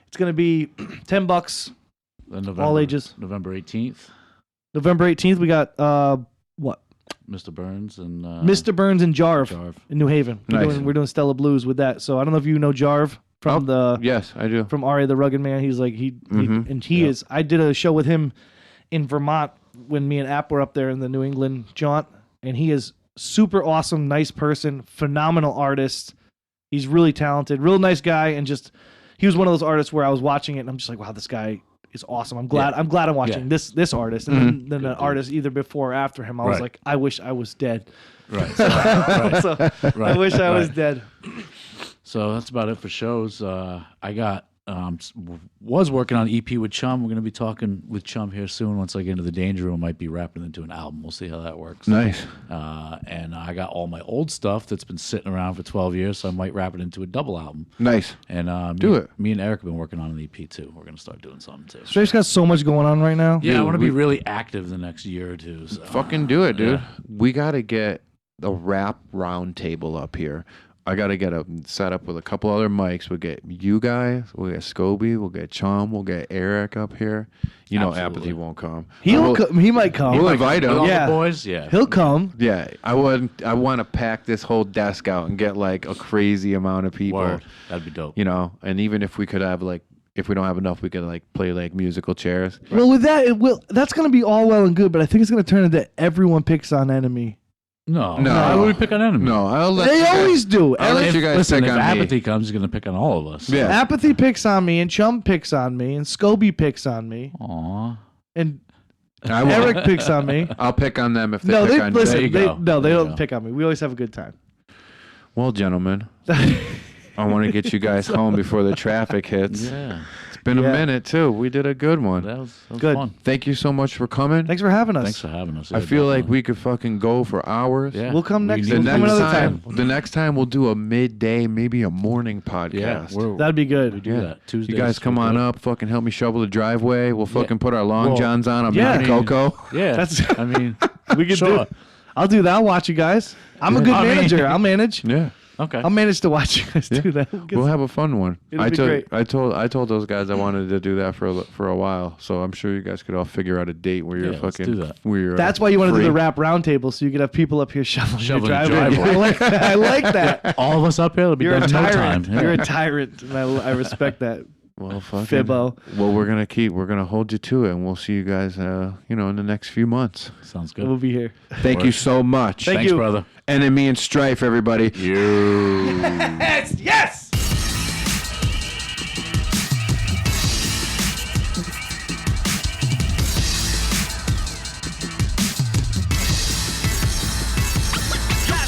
It's gonna be $10. All ages. November 18th. November 18th, we got what? Mr. Burns and Mr. Burns and Jarv, Jarv. in New Haven. Nice. We're doing Stella Blues with that. So I don't know if you know Jarv from Yes, I do. from Ari the Rugged Man. He's like he is. I did a show with him in Vermont when me and App were up there in the New England jaunt, and he is super awesome, nice person, phenomenal artist. He's really talented, real nice guy, and just he was one of those artists where I was watching it and I'm just like, wow, this guy is awesome. I'm glad I'm watching this artist, and then the artist either before or after him. I was like, I wish I was dead. Right. So, right. So I wish I was dead. So that's about it for shows. I got was working on an EP with Chum. We're going to be talking with Chum here soon. Once I get into the Danger Room, might be wrapping into an album. We'll see how that works. Nice. And I got all my old stuff that's been sitting around for 12 years, so I might wrap it into a double album. Nice. And Do it. Me and Eric have been working on an EP too. We're going to start doing something too. Strafe's got so much going on right now. Yeah, I Dude, want to be really active the next year or two. So. Fucking do it, dude. Yeah. We got to get a rap round table up here. I got to get a set up with a couple other mics. We'll get you guys. We'll get Scobie. We'll get Chum. We'll get Eric up here. You know, Absolutely. Apathy won't come. He might come. We'll invite With him. all Yeah. the boys, yeah. He'll come. Yeah, I want to pack this whole desk out and get like a crazy amount of people. Word. That'd be dope. You know, and even if we could have like, if we don't have enough, we could like play like musical chairs. Well, with that, that's going to be all well and good, but I think it's going to turn into everyone picks on N.M.E. No. No. Why would we pick on Enemy? No, I'll let They you guys- always do. I'll let you guys Listen, pick if on Apathy me. comes, he's going to pick on all of us. Yeah. Apathy picks on me, and Chum picks on me, and Scobie picks on me, Aw. and I will. Eric picks on me. I'll pick on them if they No, pick they on listen. There you They, go. no, they There you don't go. pick on me. We always have a good time. Well, gentlemen, I want to get you guys home before the traffic hits. Yeah. It's been Yeah. a minute too. We did a good one. That was Good. fun. Thank you so much for coming. Thanks for having us. Thanks for having us. I Yeah, feel like definitely. we could fucking go for hours. Yeah. We'll come next- The We'll come next another time, time. the next time we'll do a midday, maybe a morning podcast. Yeah. That'd be We good. do that. Tuesday. You guys come on up, fucking help me shovel the driveway. We'll fucking put our long Well, johns on. I'm yeah. not Coco. Yeah. That's- I mean, We can Sure. do. I'll do that. I'll watch you guys. I'm a good I mean- manager. I'll manage. Yeah, okay. I'll manage to watch you guys do that. we'll have a fun one. It'll be great. I told those guys I wanted to do that for a while. So I'm sure you guys could all figure out a date where you're Yeah, let's fucking. do that. Where you're, That's why you want to do free. the rap roundtable, so you could have people up here shoveling your Shoveling the driveway. driveway. I like that. I like that. All of us up here, it'll be You're done a in no tyrant. time. You're a tyrant, and I respect that. Well, fucking. Fibbo. Well, we're gonna hold you to it, and we'll see you guys, in the next few months. Sounds good. We'll be here. Thank you so much. Thank Thanks, you. brother. N.M.E and Stryfe, everybody. You. Yes.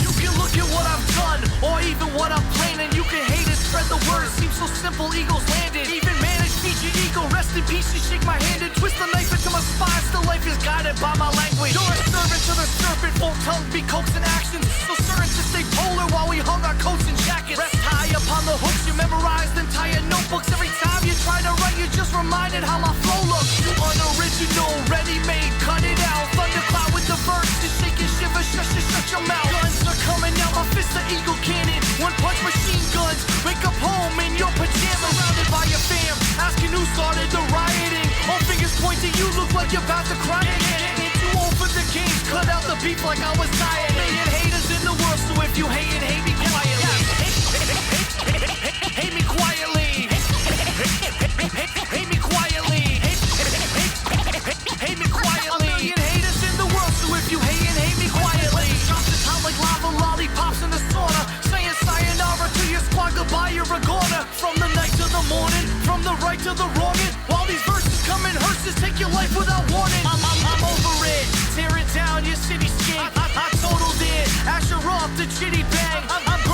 You can look at what I've done, or even what I'm planning. You can hate it, spread the word. Seems so simple, egos landed. Even managed, feed your ego. Rest in peace, you shake my hand and twist the knife into my spine. Still life is guided by my language. You're a servant to the serpent, full tongue be coax in action. So certain to stay polar while we hung our coats and jackets. Rest high upon the hooks, you memorized entire notebooks. Every time you try to write, you're just reminded how my flow looks. You unoriginal, ready-made, cut it out. Thundercloud with the verse, you shake and shiver, shut your mouth. Guns are coming out, my fists are eagle cannon. One punch machine guns, wake up home in your pajamas. Surrounded by your fam, asking who started the rioting. All fingers point to you, look like you're about to cry again. Ain't too old for the games, cut out the beef like I was dying. Million haters in the world, so if you hate it, hate me quietly. Hate me quietly. Hate me quietly. Hate me quietly. A million haters in the world, so if you hate me quietly. Drop this hot like lava lollipops in the sauna. Saying sayonara to your squad, goodbye, you're a goner. From the night to the morning, from the right to the wrong. While these verses come in hearses, take your life without warning. I'm over it. Tear it down, your city skink. I totaled it. Asher off the chitty bang. I'm